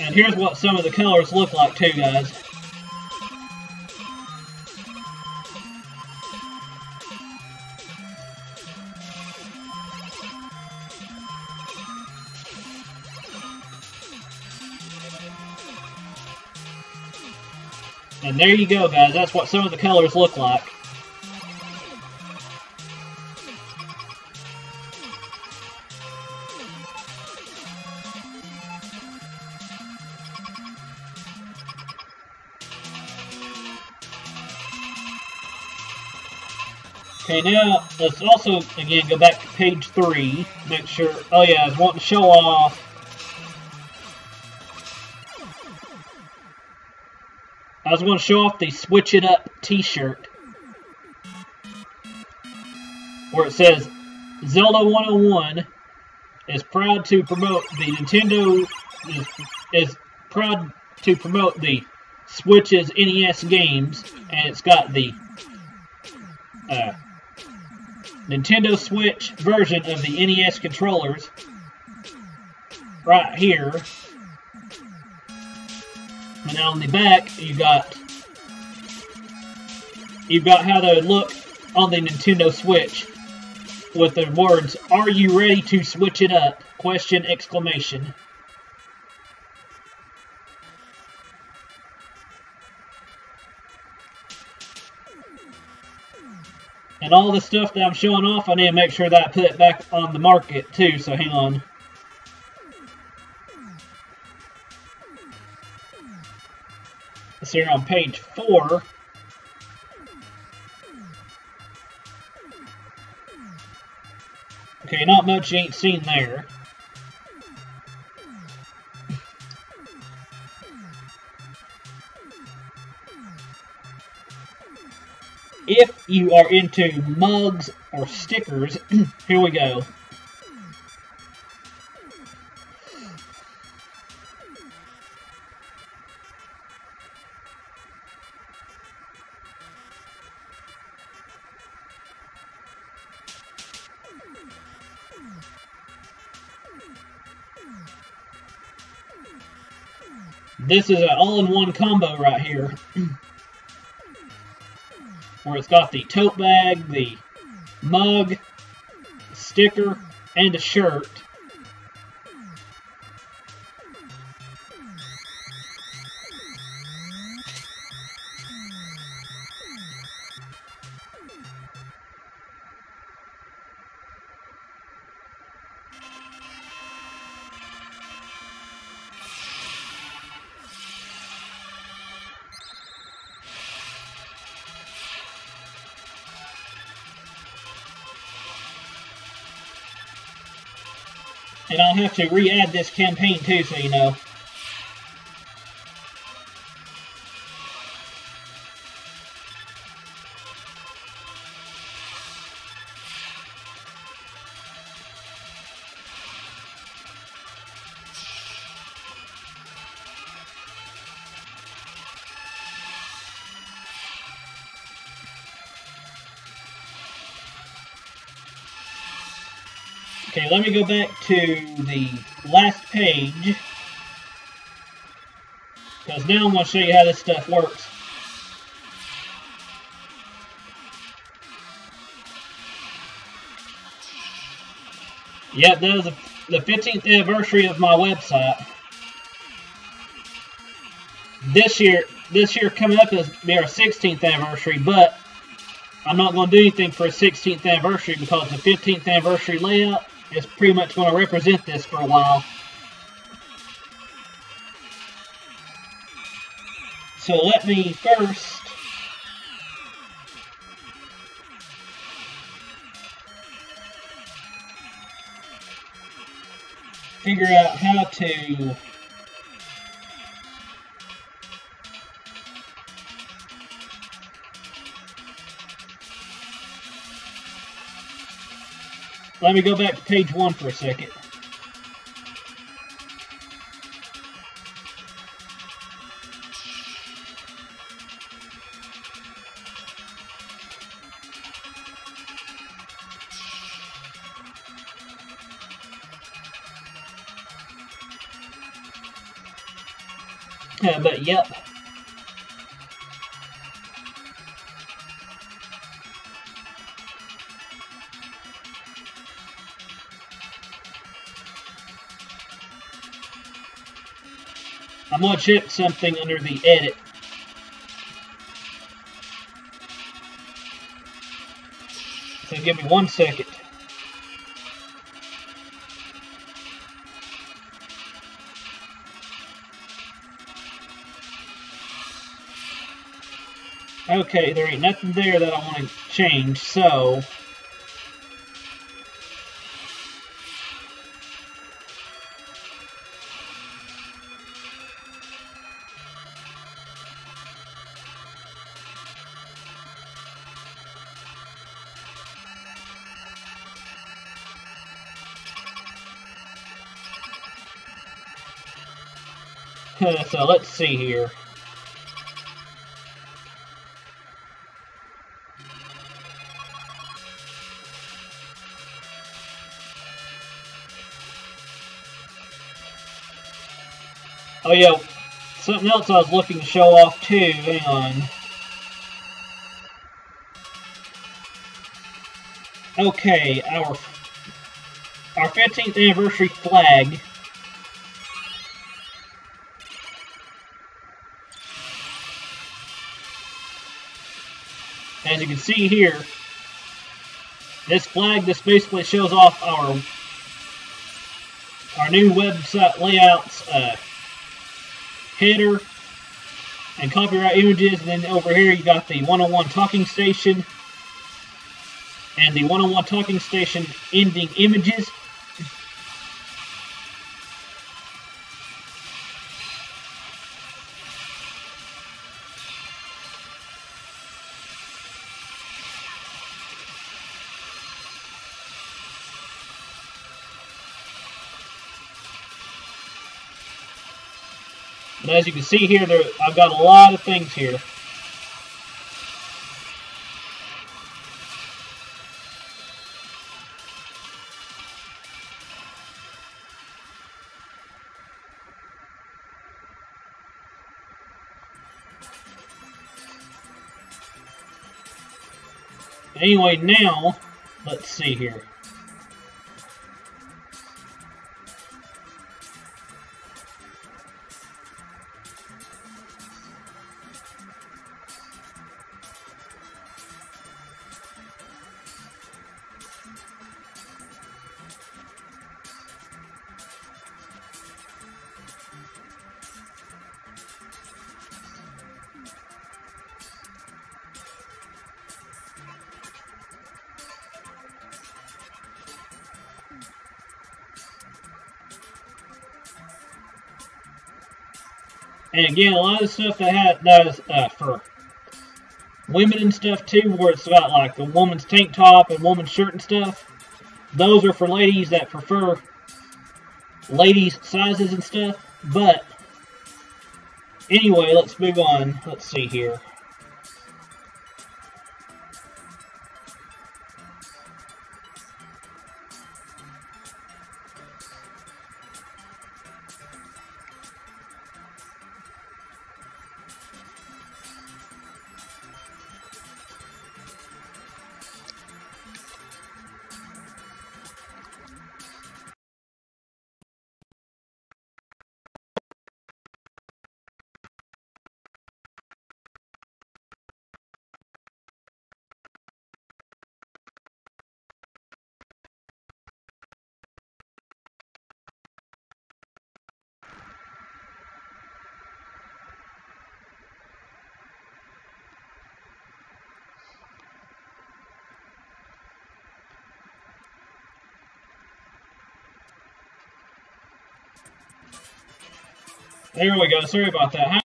And here's what some of the colors look like too, guys. And there you go, guys. That's what some of the colors look like. Okay, now let's also, again, go back to page 3. Make sure, oh yeah, I was wanting to show off. I was going to show off the Switch It Up t-shirt, where it says, EZLO21 is proud to promote the Nintendo, is proud to promote the Switch's NES games, and it's got the Nintendo Switch version of the NES controllers right here. And now on the back, you've got how they would look on the Nintendo Switch with the words, "Are you ready to switch it up?" Question, exclamation. And all the stuff that I'm showing off, I need to make sure that I put it back on the market too, so hang on. It's here on page 4. Okay, not much you ain't seen there. If you are into mugs or stickers, here we go. This is an all-in-one combo right here. Where it's got the tote bag, the mug, sticker, and a shirt. And I'll have to re-add this campaign too, so you know. Okay, let me go back to the last page, because now I'm going to show you how this stuff works. Yep, that was the 15th anniversary of my website. This year coming up is be our 16th anniversary, but I'm not going to do anything for a 16th anniversary because the 15th anniversary layout is pretty much going to represent this for a while. So let me first figure out how to let me go back to page 1 for a second. But yep. I'm going to check something under the edit. So give me 1 second. Okay, there ain't nothing there that I want to change, so so let's see here. Oh yeah, something else I was looking to show off too, hang on. Okay, our 15th anniversary flag. As you can see here, this flag just basically shows off our new website layouts, header, and copyright images. And then over here you got the 101 talking station and the 101 talking station ending images. And as you can see here, I've got a lot of things here. Anyway, now, let's see here. And again, a lot of stuff that is for women and stuff too, where it's got like the woman's tank top and woman's shirt and stuff. Those are for ladies that prefer ladies' sizes and stuff. But anyway, let's move on. Let's see here. There we go. Sorry about that.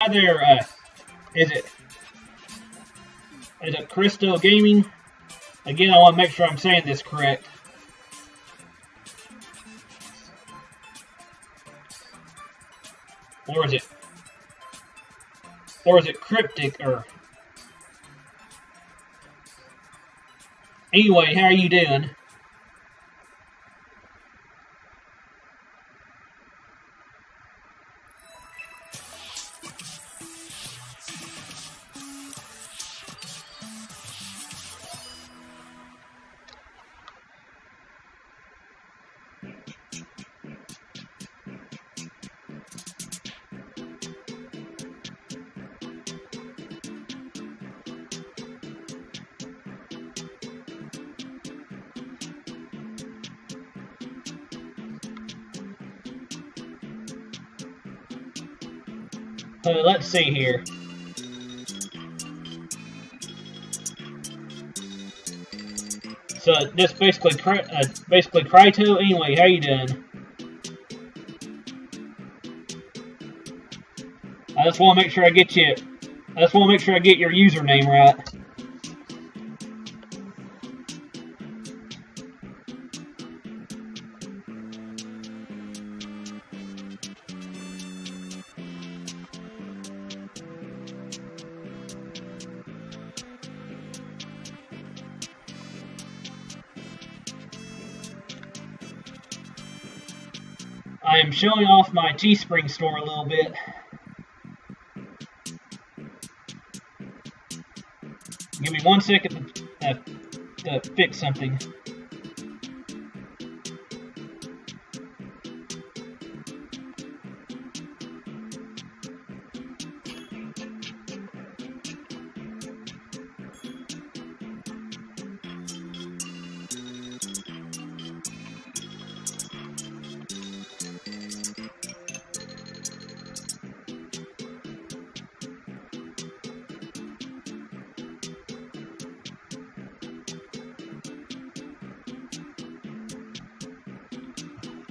Hi there. Is it Crystal Gaming? Again, I want to make sure I'm saying this correct. Or is it Cryptic, or... Anyway, how are you doing? Let's see here. So this basically Kryto. Anyway, how you doing? I just want to make sure I get you. I just want to make sure I get your username right. I am showing off my Teespring store a little bit. Give me 1 second to fix something.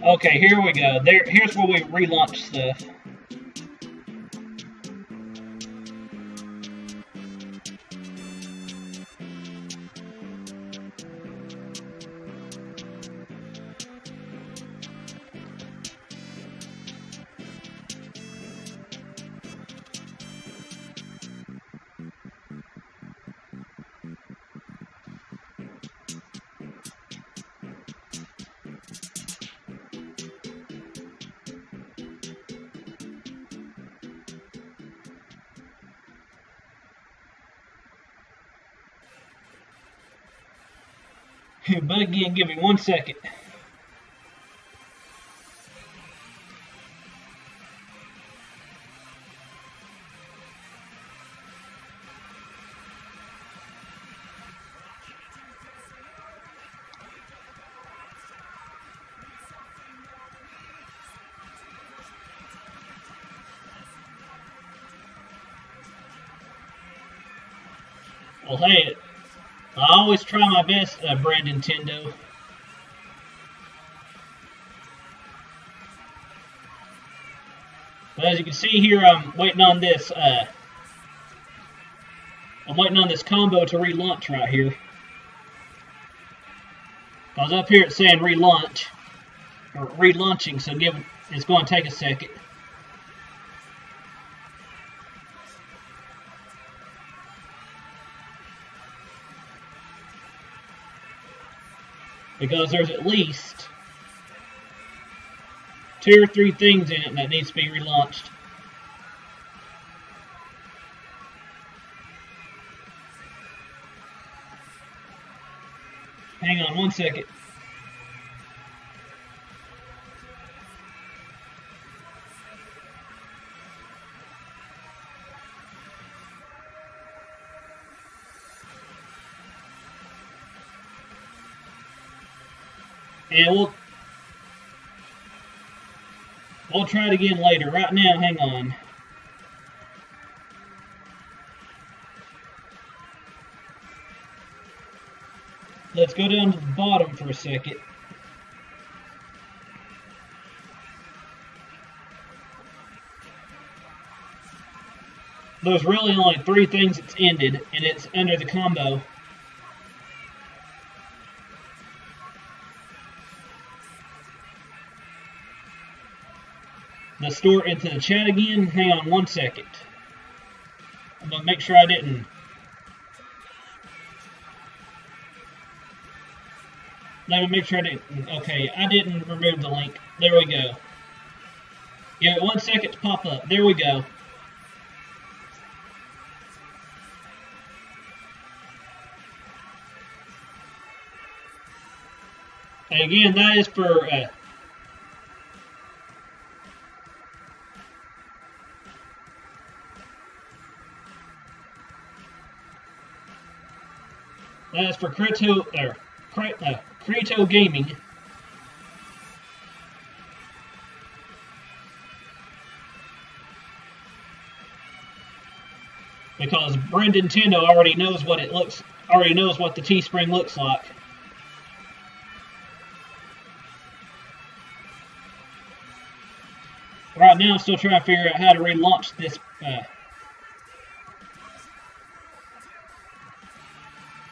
Okay, here we go. Here's where we relaunch stuff. But again, give me 1 second. Well, hey, I always try my best, brand Nintendo. But as you can see here, I'm waiting on this. I'm waiting on this combo to relaunch right here. Because up here it's saying relaunch or relaunching, so it's going to take a second. Because there's at least 2 or 3 things in it that needs to be relaunched. Hang on 1 second. And We'll try it again later. Right now, hang on. Let's go down to the bottom for a second. There's really only 3 things it's ended, and it's under the combo. Let's store it into the chat again. Hang on 1 second. I'm going to make sure I didn't. Let me make sure I didn't. Okay, I didn't remove the link. There we go. Give it 1 second to pop up. There we go. And again, that is for Creto Gaming. Because Brendan Tendo already knows what it looks, already knows what the Teespring looks like. Right now, I'm still trying to figure out how to relaunch this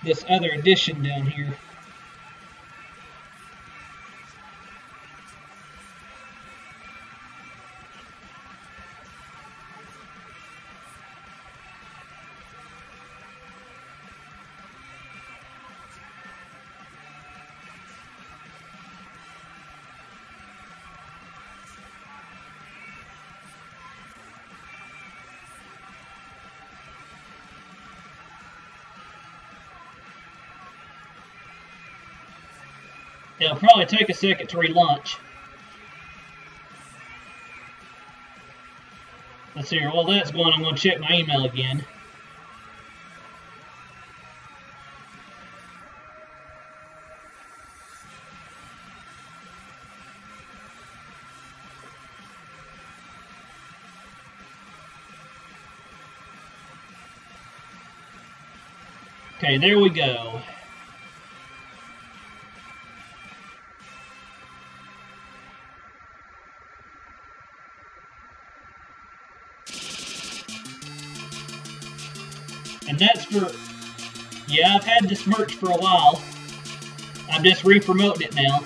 this other edition down here. It'll probably take a second to relaunch. Let's see here. While that's going, I'm going to check my email again. Okay, there we go. And that's for, yeah, I've had this merch for a while. I'm just re-promoting it now.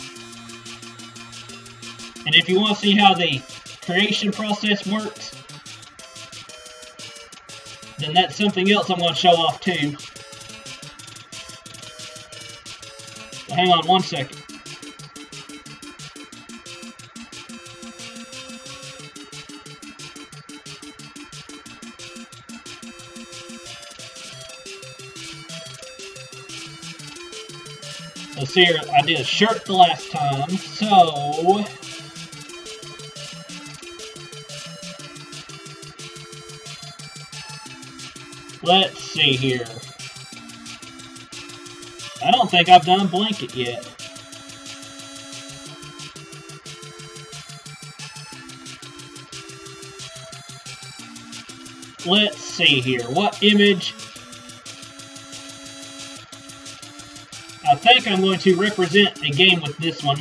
And if you want to see how the creation process works, then that's something else I'm going to show off too. So hang on 1 second. Let's see here, I did a shirt the last time, so let's see here. I don't think I've done a blanket yet. Let's see here, what image? I think I'm going to represent a game with this one.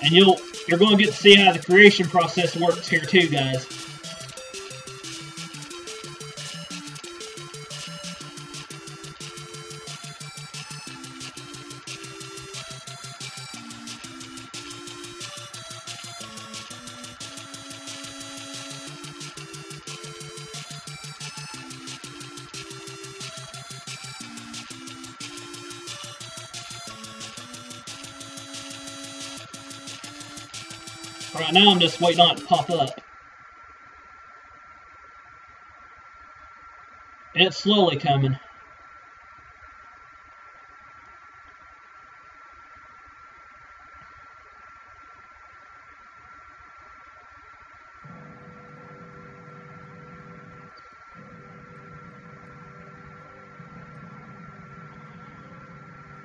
And you're going to get to see how the creation process works here too, guys. Right now I'm just waiting on it to pop up. It's slowly coming.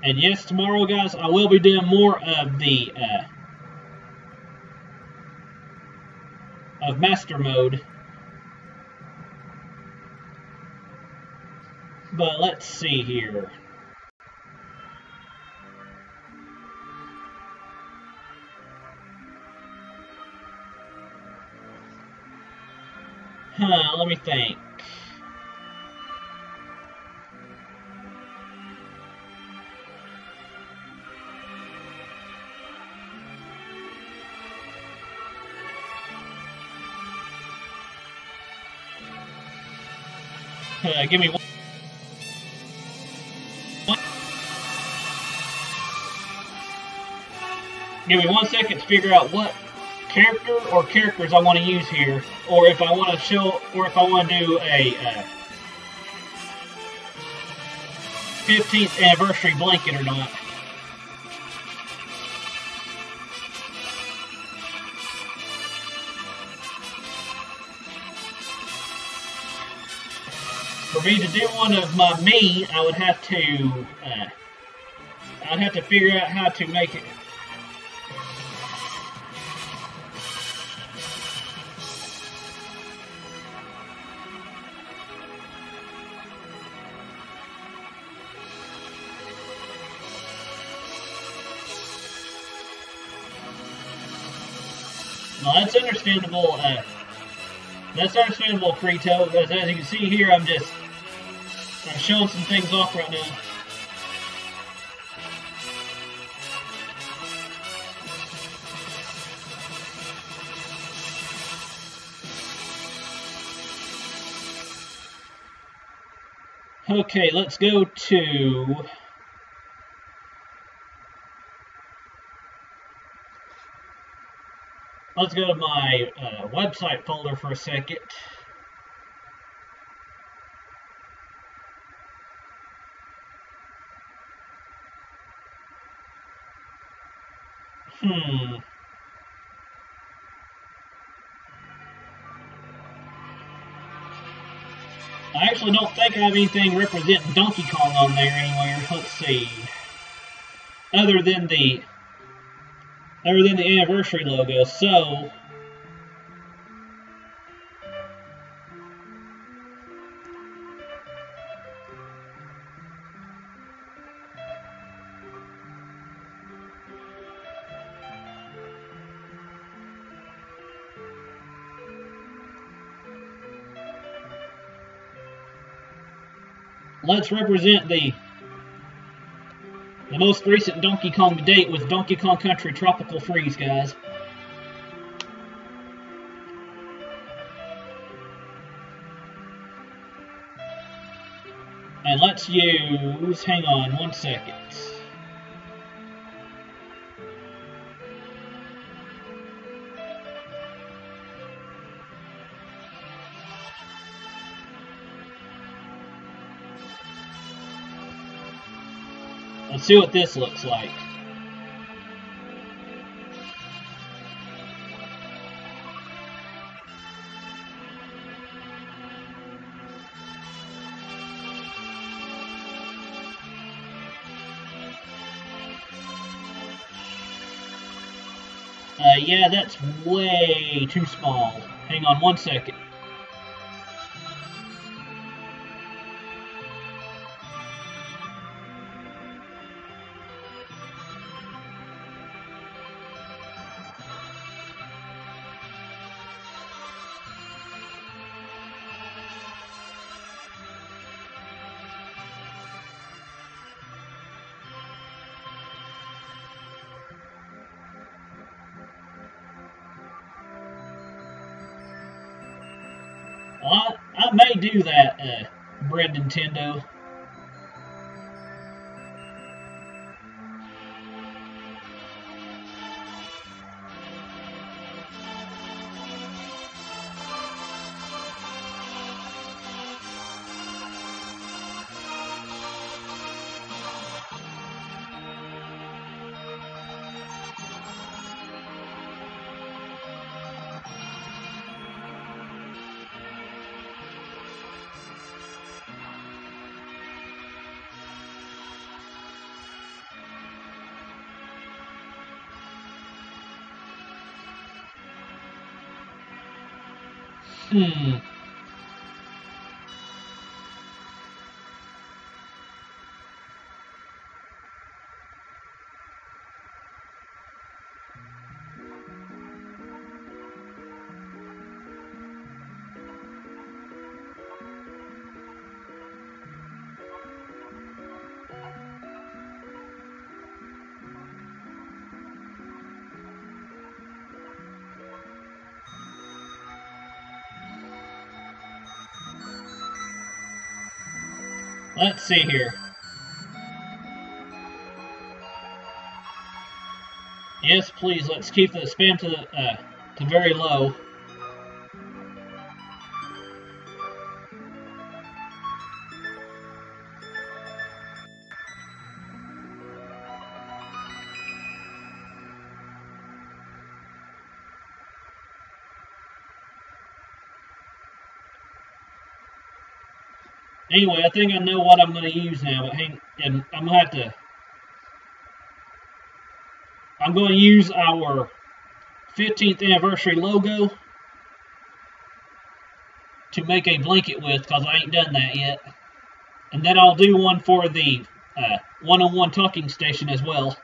And yes, tomorrow, guys, I will be doing more of the of master mode. But let's see here. Let me think. Give me one. Give me 1 second to figure out what character or characters I want to use here, or if I want to show, or if I want to do a 15th anniversary blanket or not. For me to do one of my me, I would have to I'd have to figure out how to make it. Well, that's understandable. That's understandable, Krito. Because as you can see here, I'm showing some things off right now. Okay, let's go to. Let's go to my website folder for a second. I actually don't think I have anything representing Donkey Kong on there anywhere. Let's see. Other than the anniversary logo. So let's represent the most recent Donkey Kong to date with Donkey Kong Country Tropical Freeze, guys. And let's use, hang on 1 second. Let's see what this looks like. Yeah, that's way too small. Hang on 1 second. Well, I may do that, Bread Nintendo. Let's see here. Yes, please. Let's keep the spam to very low. Anyway, I think I know what I'm going to use now, but and I'm going to have to. I'm going to use our 15th anniversary logo to make a blanket with, because I ain't done that yet. And then I'll do one for the one-on-one talking station as well.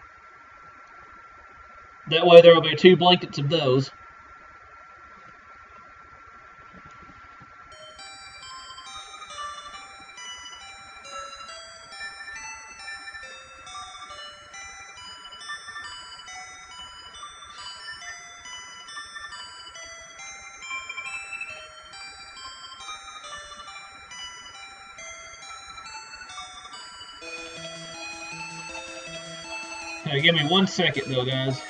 That way there will be 2 blankets of those. Give me 1 second though, guys.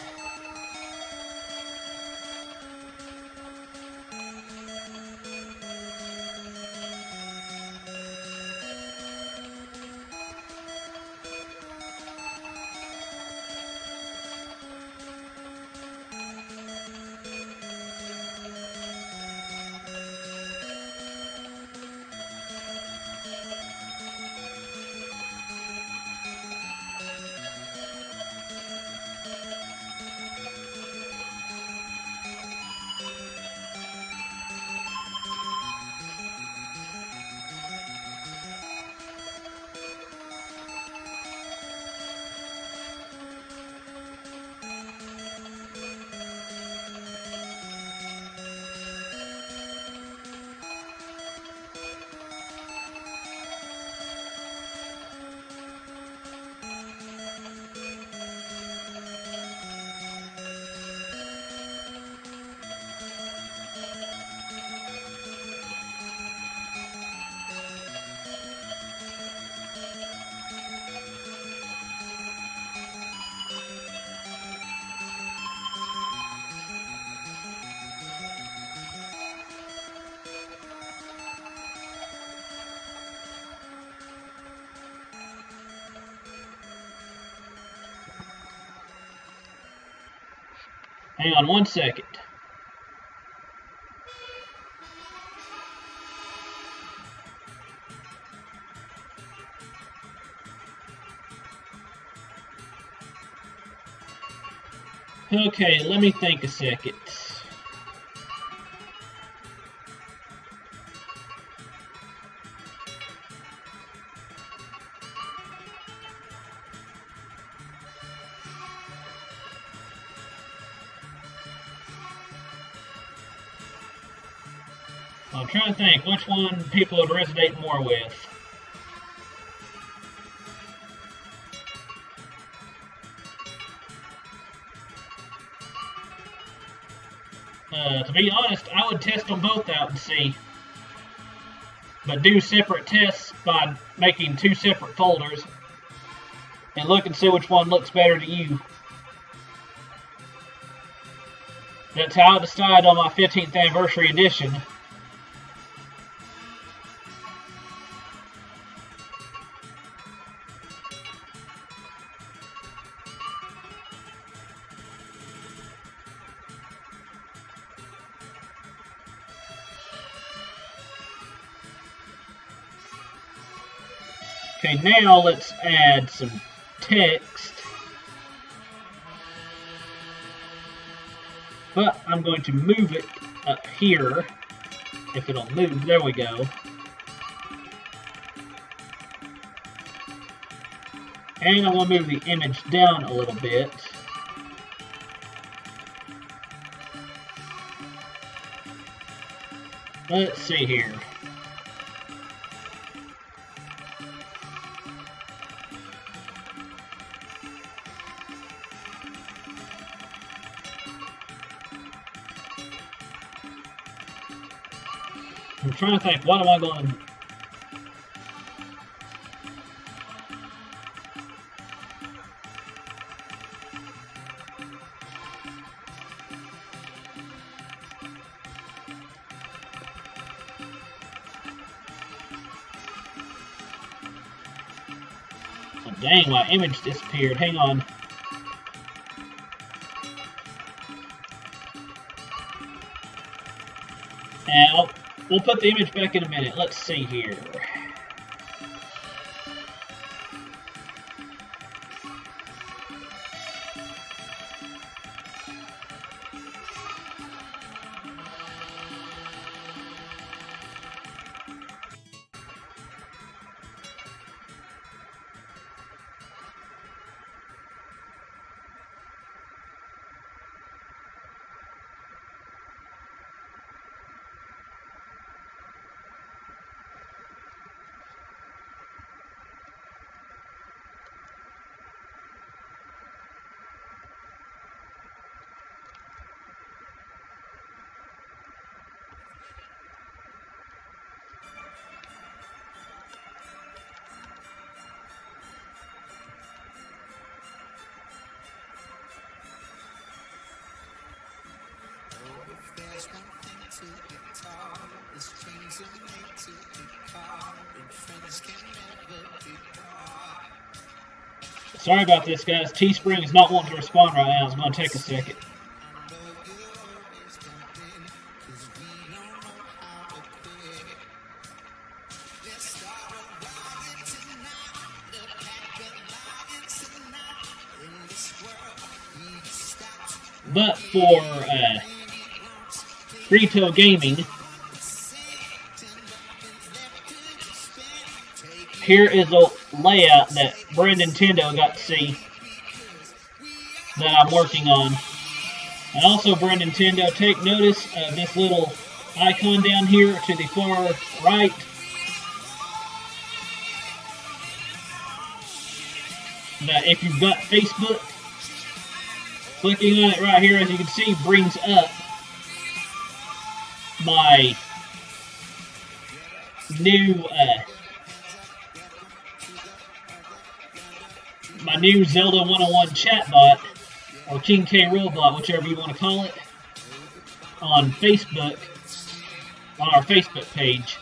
Hang on 1 second. Okay, let me think a second. I'm trying to think which one people would resonate more with. To be honest, I would test them both out and see. But do separate tests by making 2 separate folders and look and see which one looks better to you. That's how I decided on my 15th anniversary edition. Okay, now let's add some text. But I'm going to move it up here if it'll move. There we go. And I want to move the image down a little bit. Let's see here. I'm trying to think, what am I going to... Oh, dang, my image disappeared. Hang on. And we'll put the image back in a minute. Let's see here. Sorry about this, guys. Teespring is not wanting to respond right now. It's going to take a second. But for retail gaming, here is a layout that Brand Nintendo got to see that I'm working on. And also, Brand Nintendo, take notice of this little icon down here to the far right. That if you've got Facebook, clicking on it right here, as you can see, brings up my new EZLO21 chatbot, or King K Robot, whichever you want to call it, on Facebook, on our Facebook page.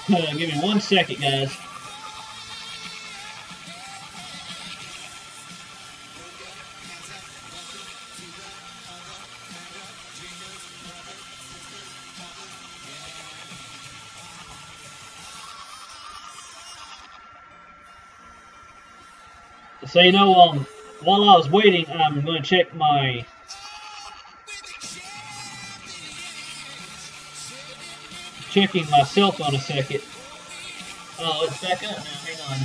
Give me 1 second, guys. So, you know, while I was waiting, I'm going to check my checking my cell phone a second. Oh, it's back up now. Hang on.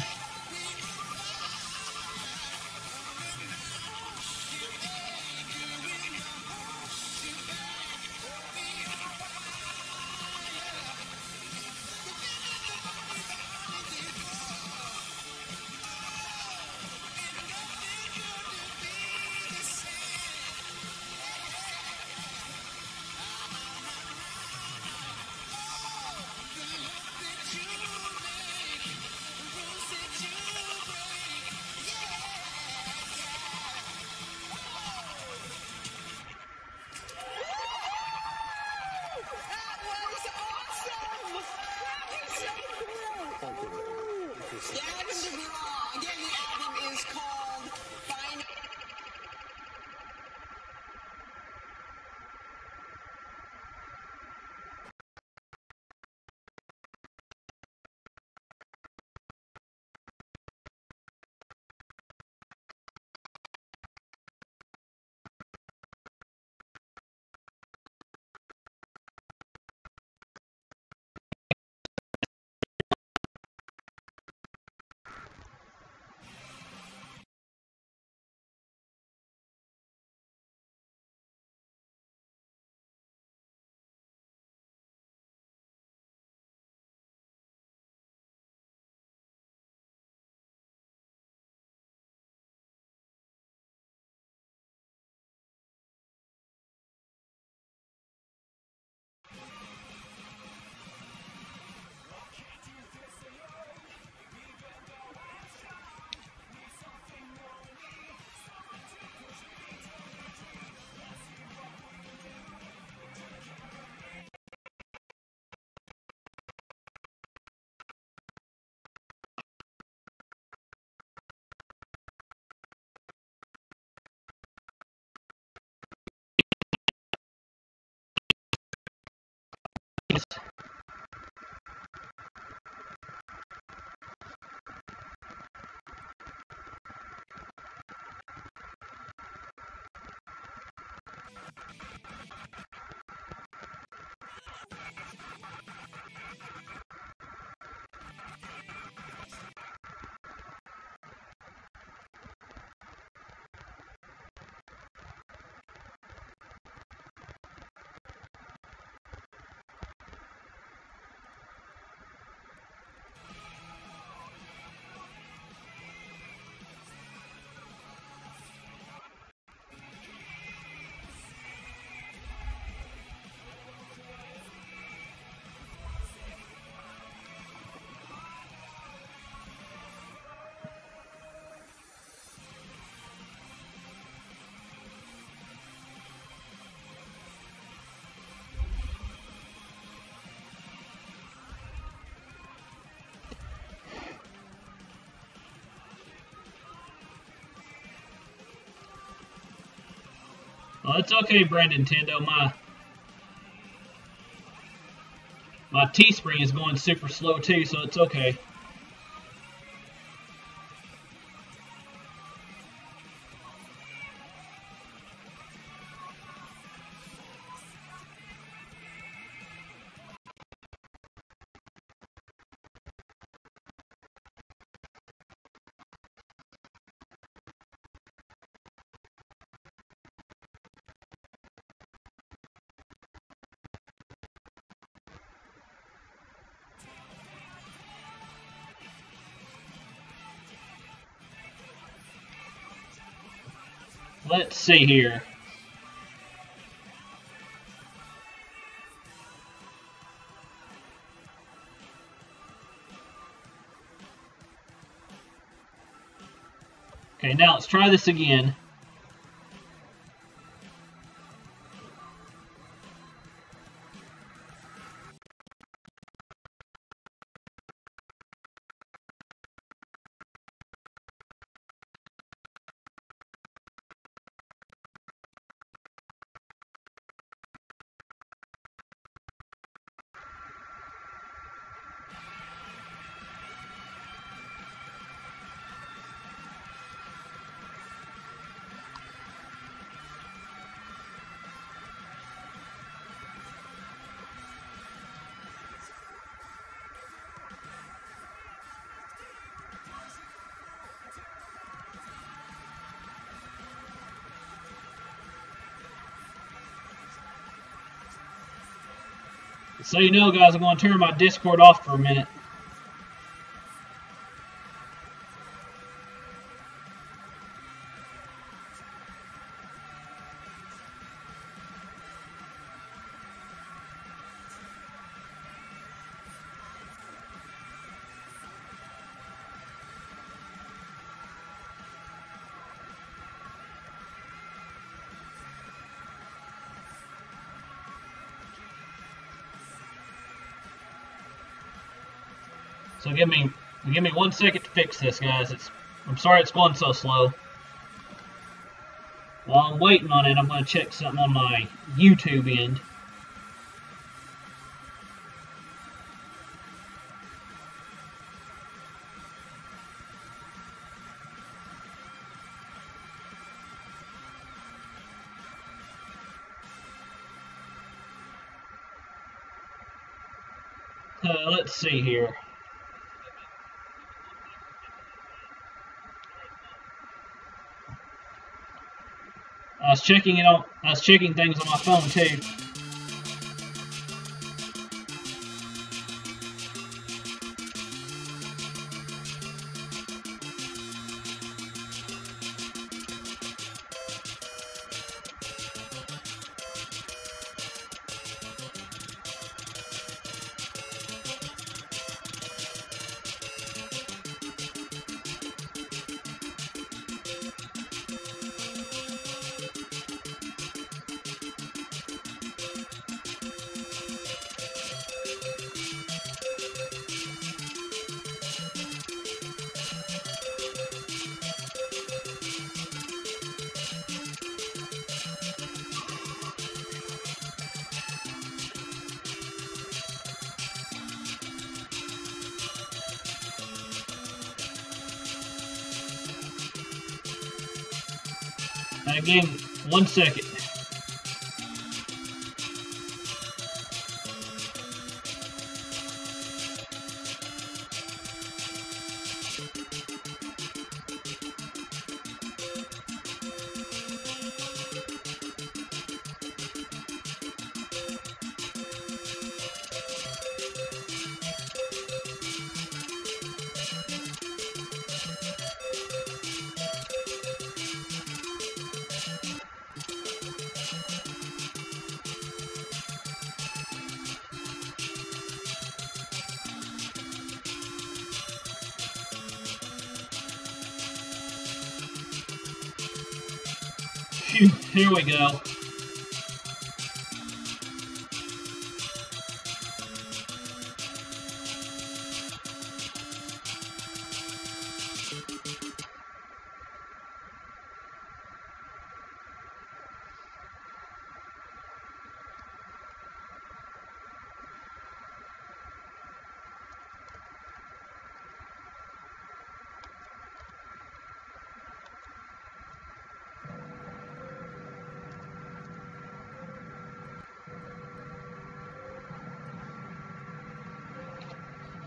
Well, it's okay, Brandon Tendo. My Teespring is going super slow too, so it's okay. Let's see here. Okay, now let's try this again. So you know, guys, I'm going to turn my Discord off for a minute. So give me 1 second to fix this, guys. I'm sorry it's going so slow. While I'm waiting on it, I'm going to check something on my YouTube end. Let's see here. I was checking things on my phone too. And again, 1 second. Phew, here we go.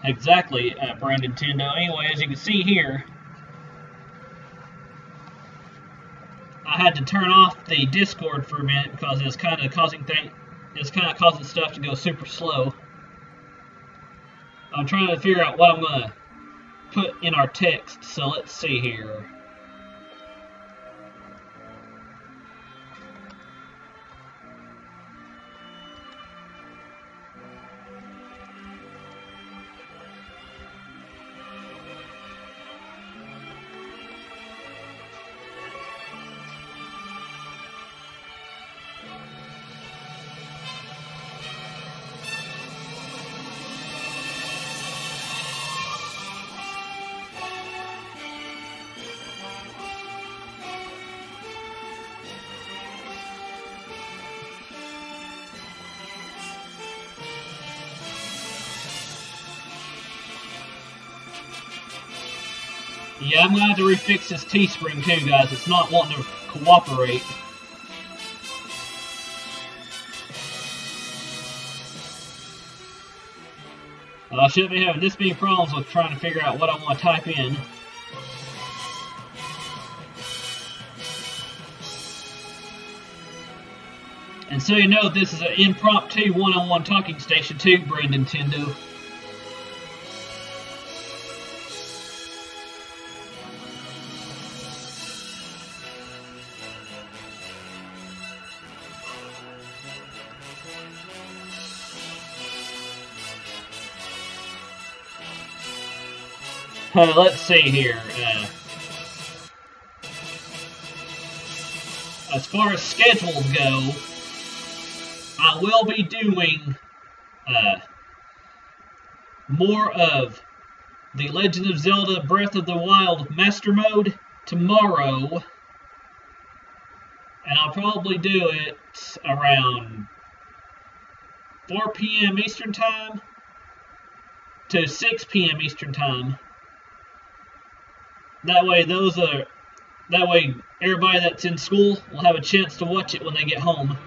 Exactly, Brandon Tendo. Anyway, as you can see here, I had to turn off the Discord for a minute because it's kind of causing stuff to go super slow. I'm trying to figure out what I'm going to put in our text, so let's see here. Yeah, I'm going to have to refix this Teespring too, guys. It's not wanting to cooperate. I shouldn't be having this many problems with trying to figure out what I want to type in. And so you know, this is an impromptu one-on-one talking station too, Brandon Tendo. Let's see here. As far as schedules go, I will be doing more of The Legend of Zelda Breath of the Wild Master Mode tomorrow. And I'll probably do it around 4 p.m. Eastern Time to 6 p.m. Eastern Time. That way everybody that's in school will have a chance to watch it when they get home.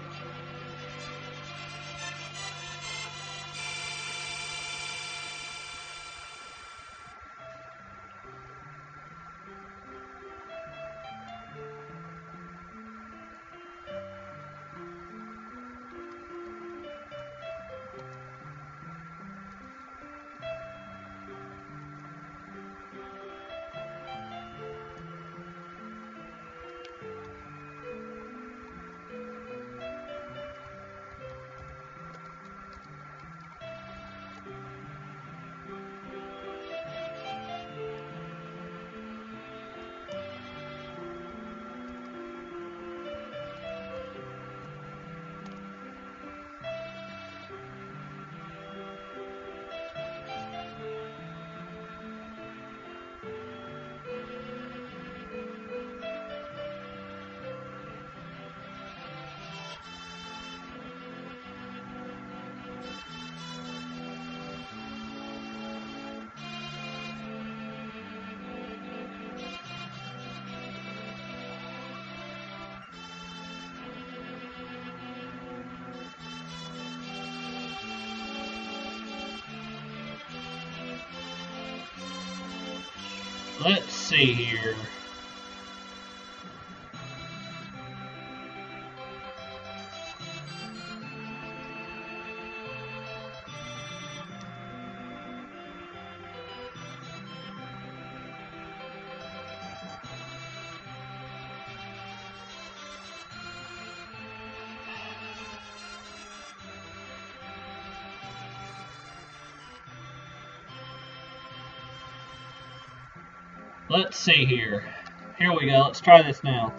Let's see here. Let's see here. Here we go. Let's try this now.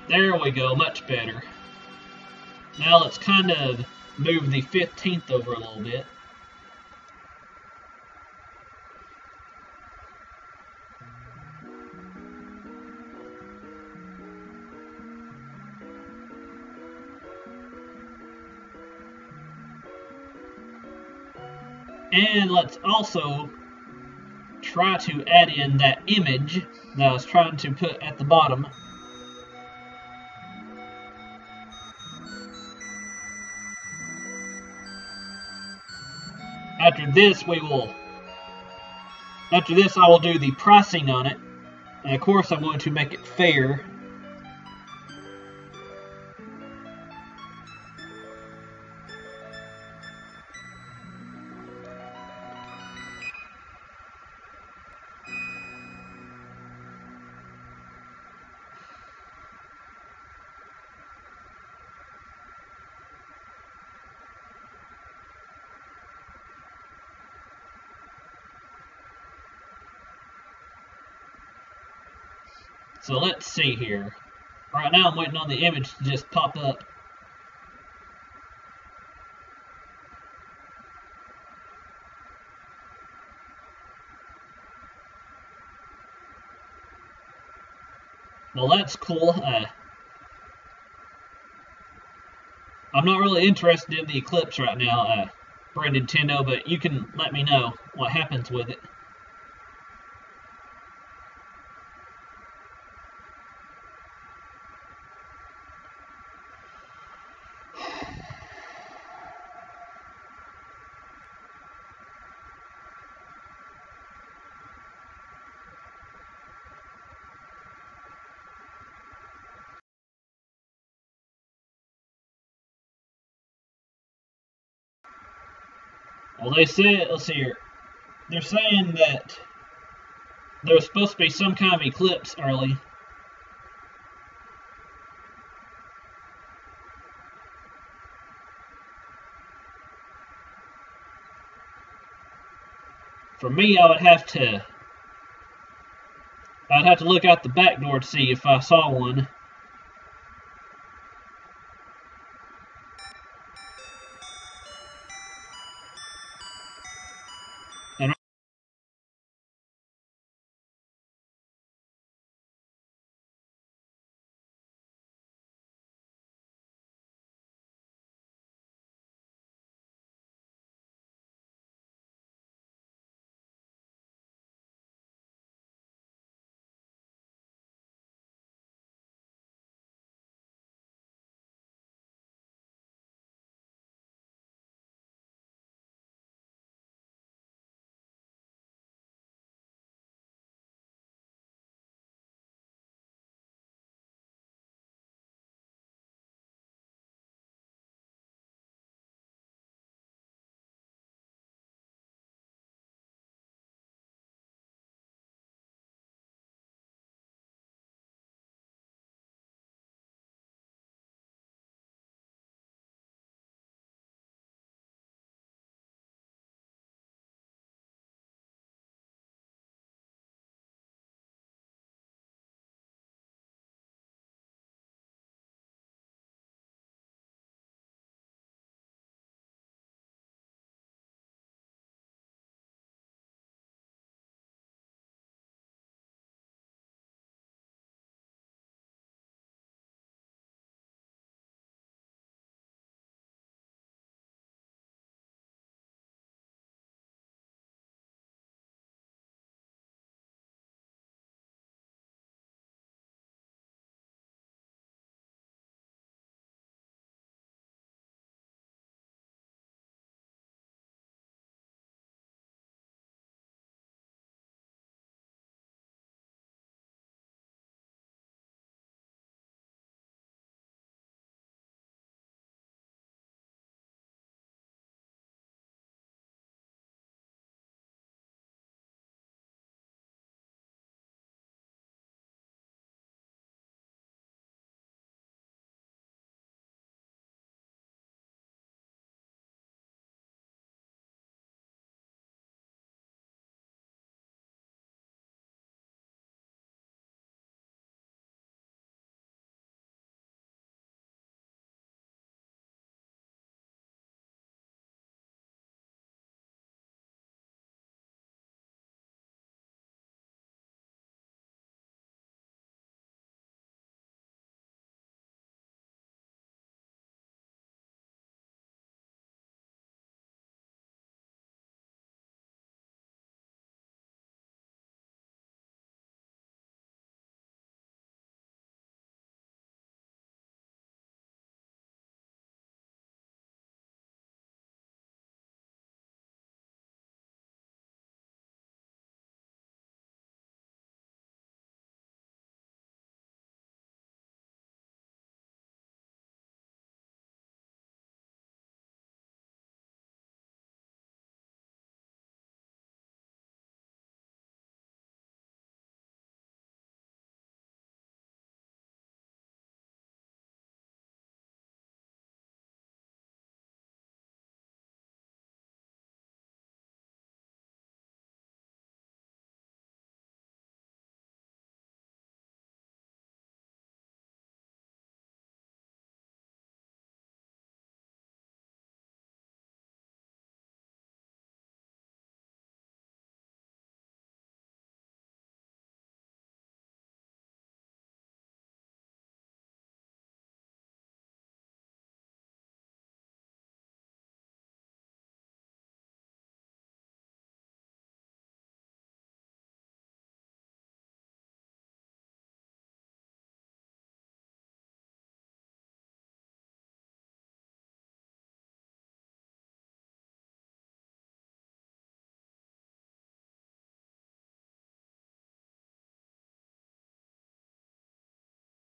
There we go, much better. Now let's kind of move the 15th over a little bit. And let's also try to add in that image that I was trying to put at the bottom. After this I will do the pricing on it. And of course I'm going to make it fair. So let's see here. Right now I'm waiting on the image to just pop up. Well, that's cool. I'm not really interested in the Eclipse right now, Brand Nintendo, but you can let me know what happens with it. Well, they said, let's see here, they're saying that there's supposed to be some kind of eclipse early. For me, I'd have to look out the back door to see if I saw one.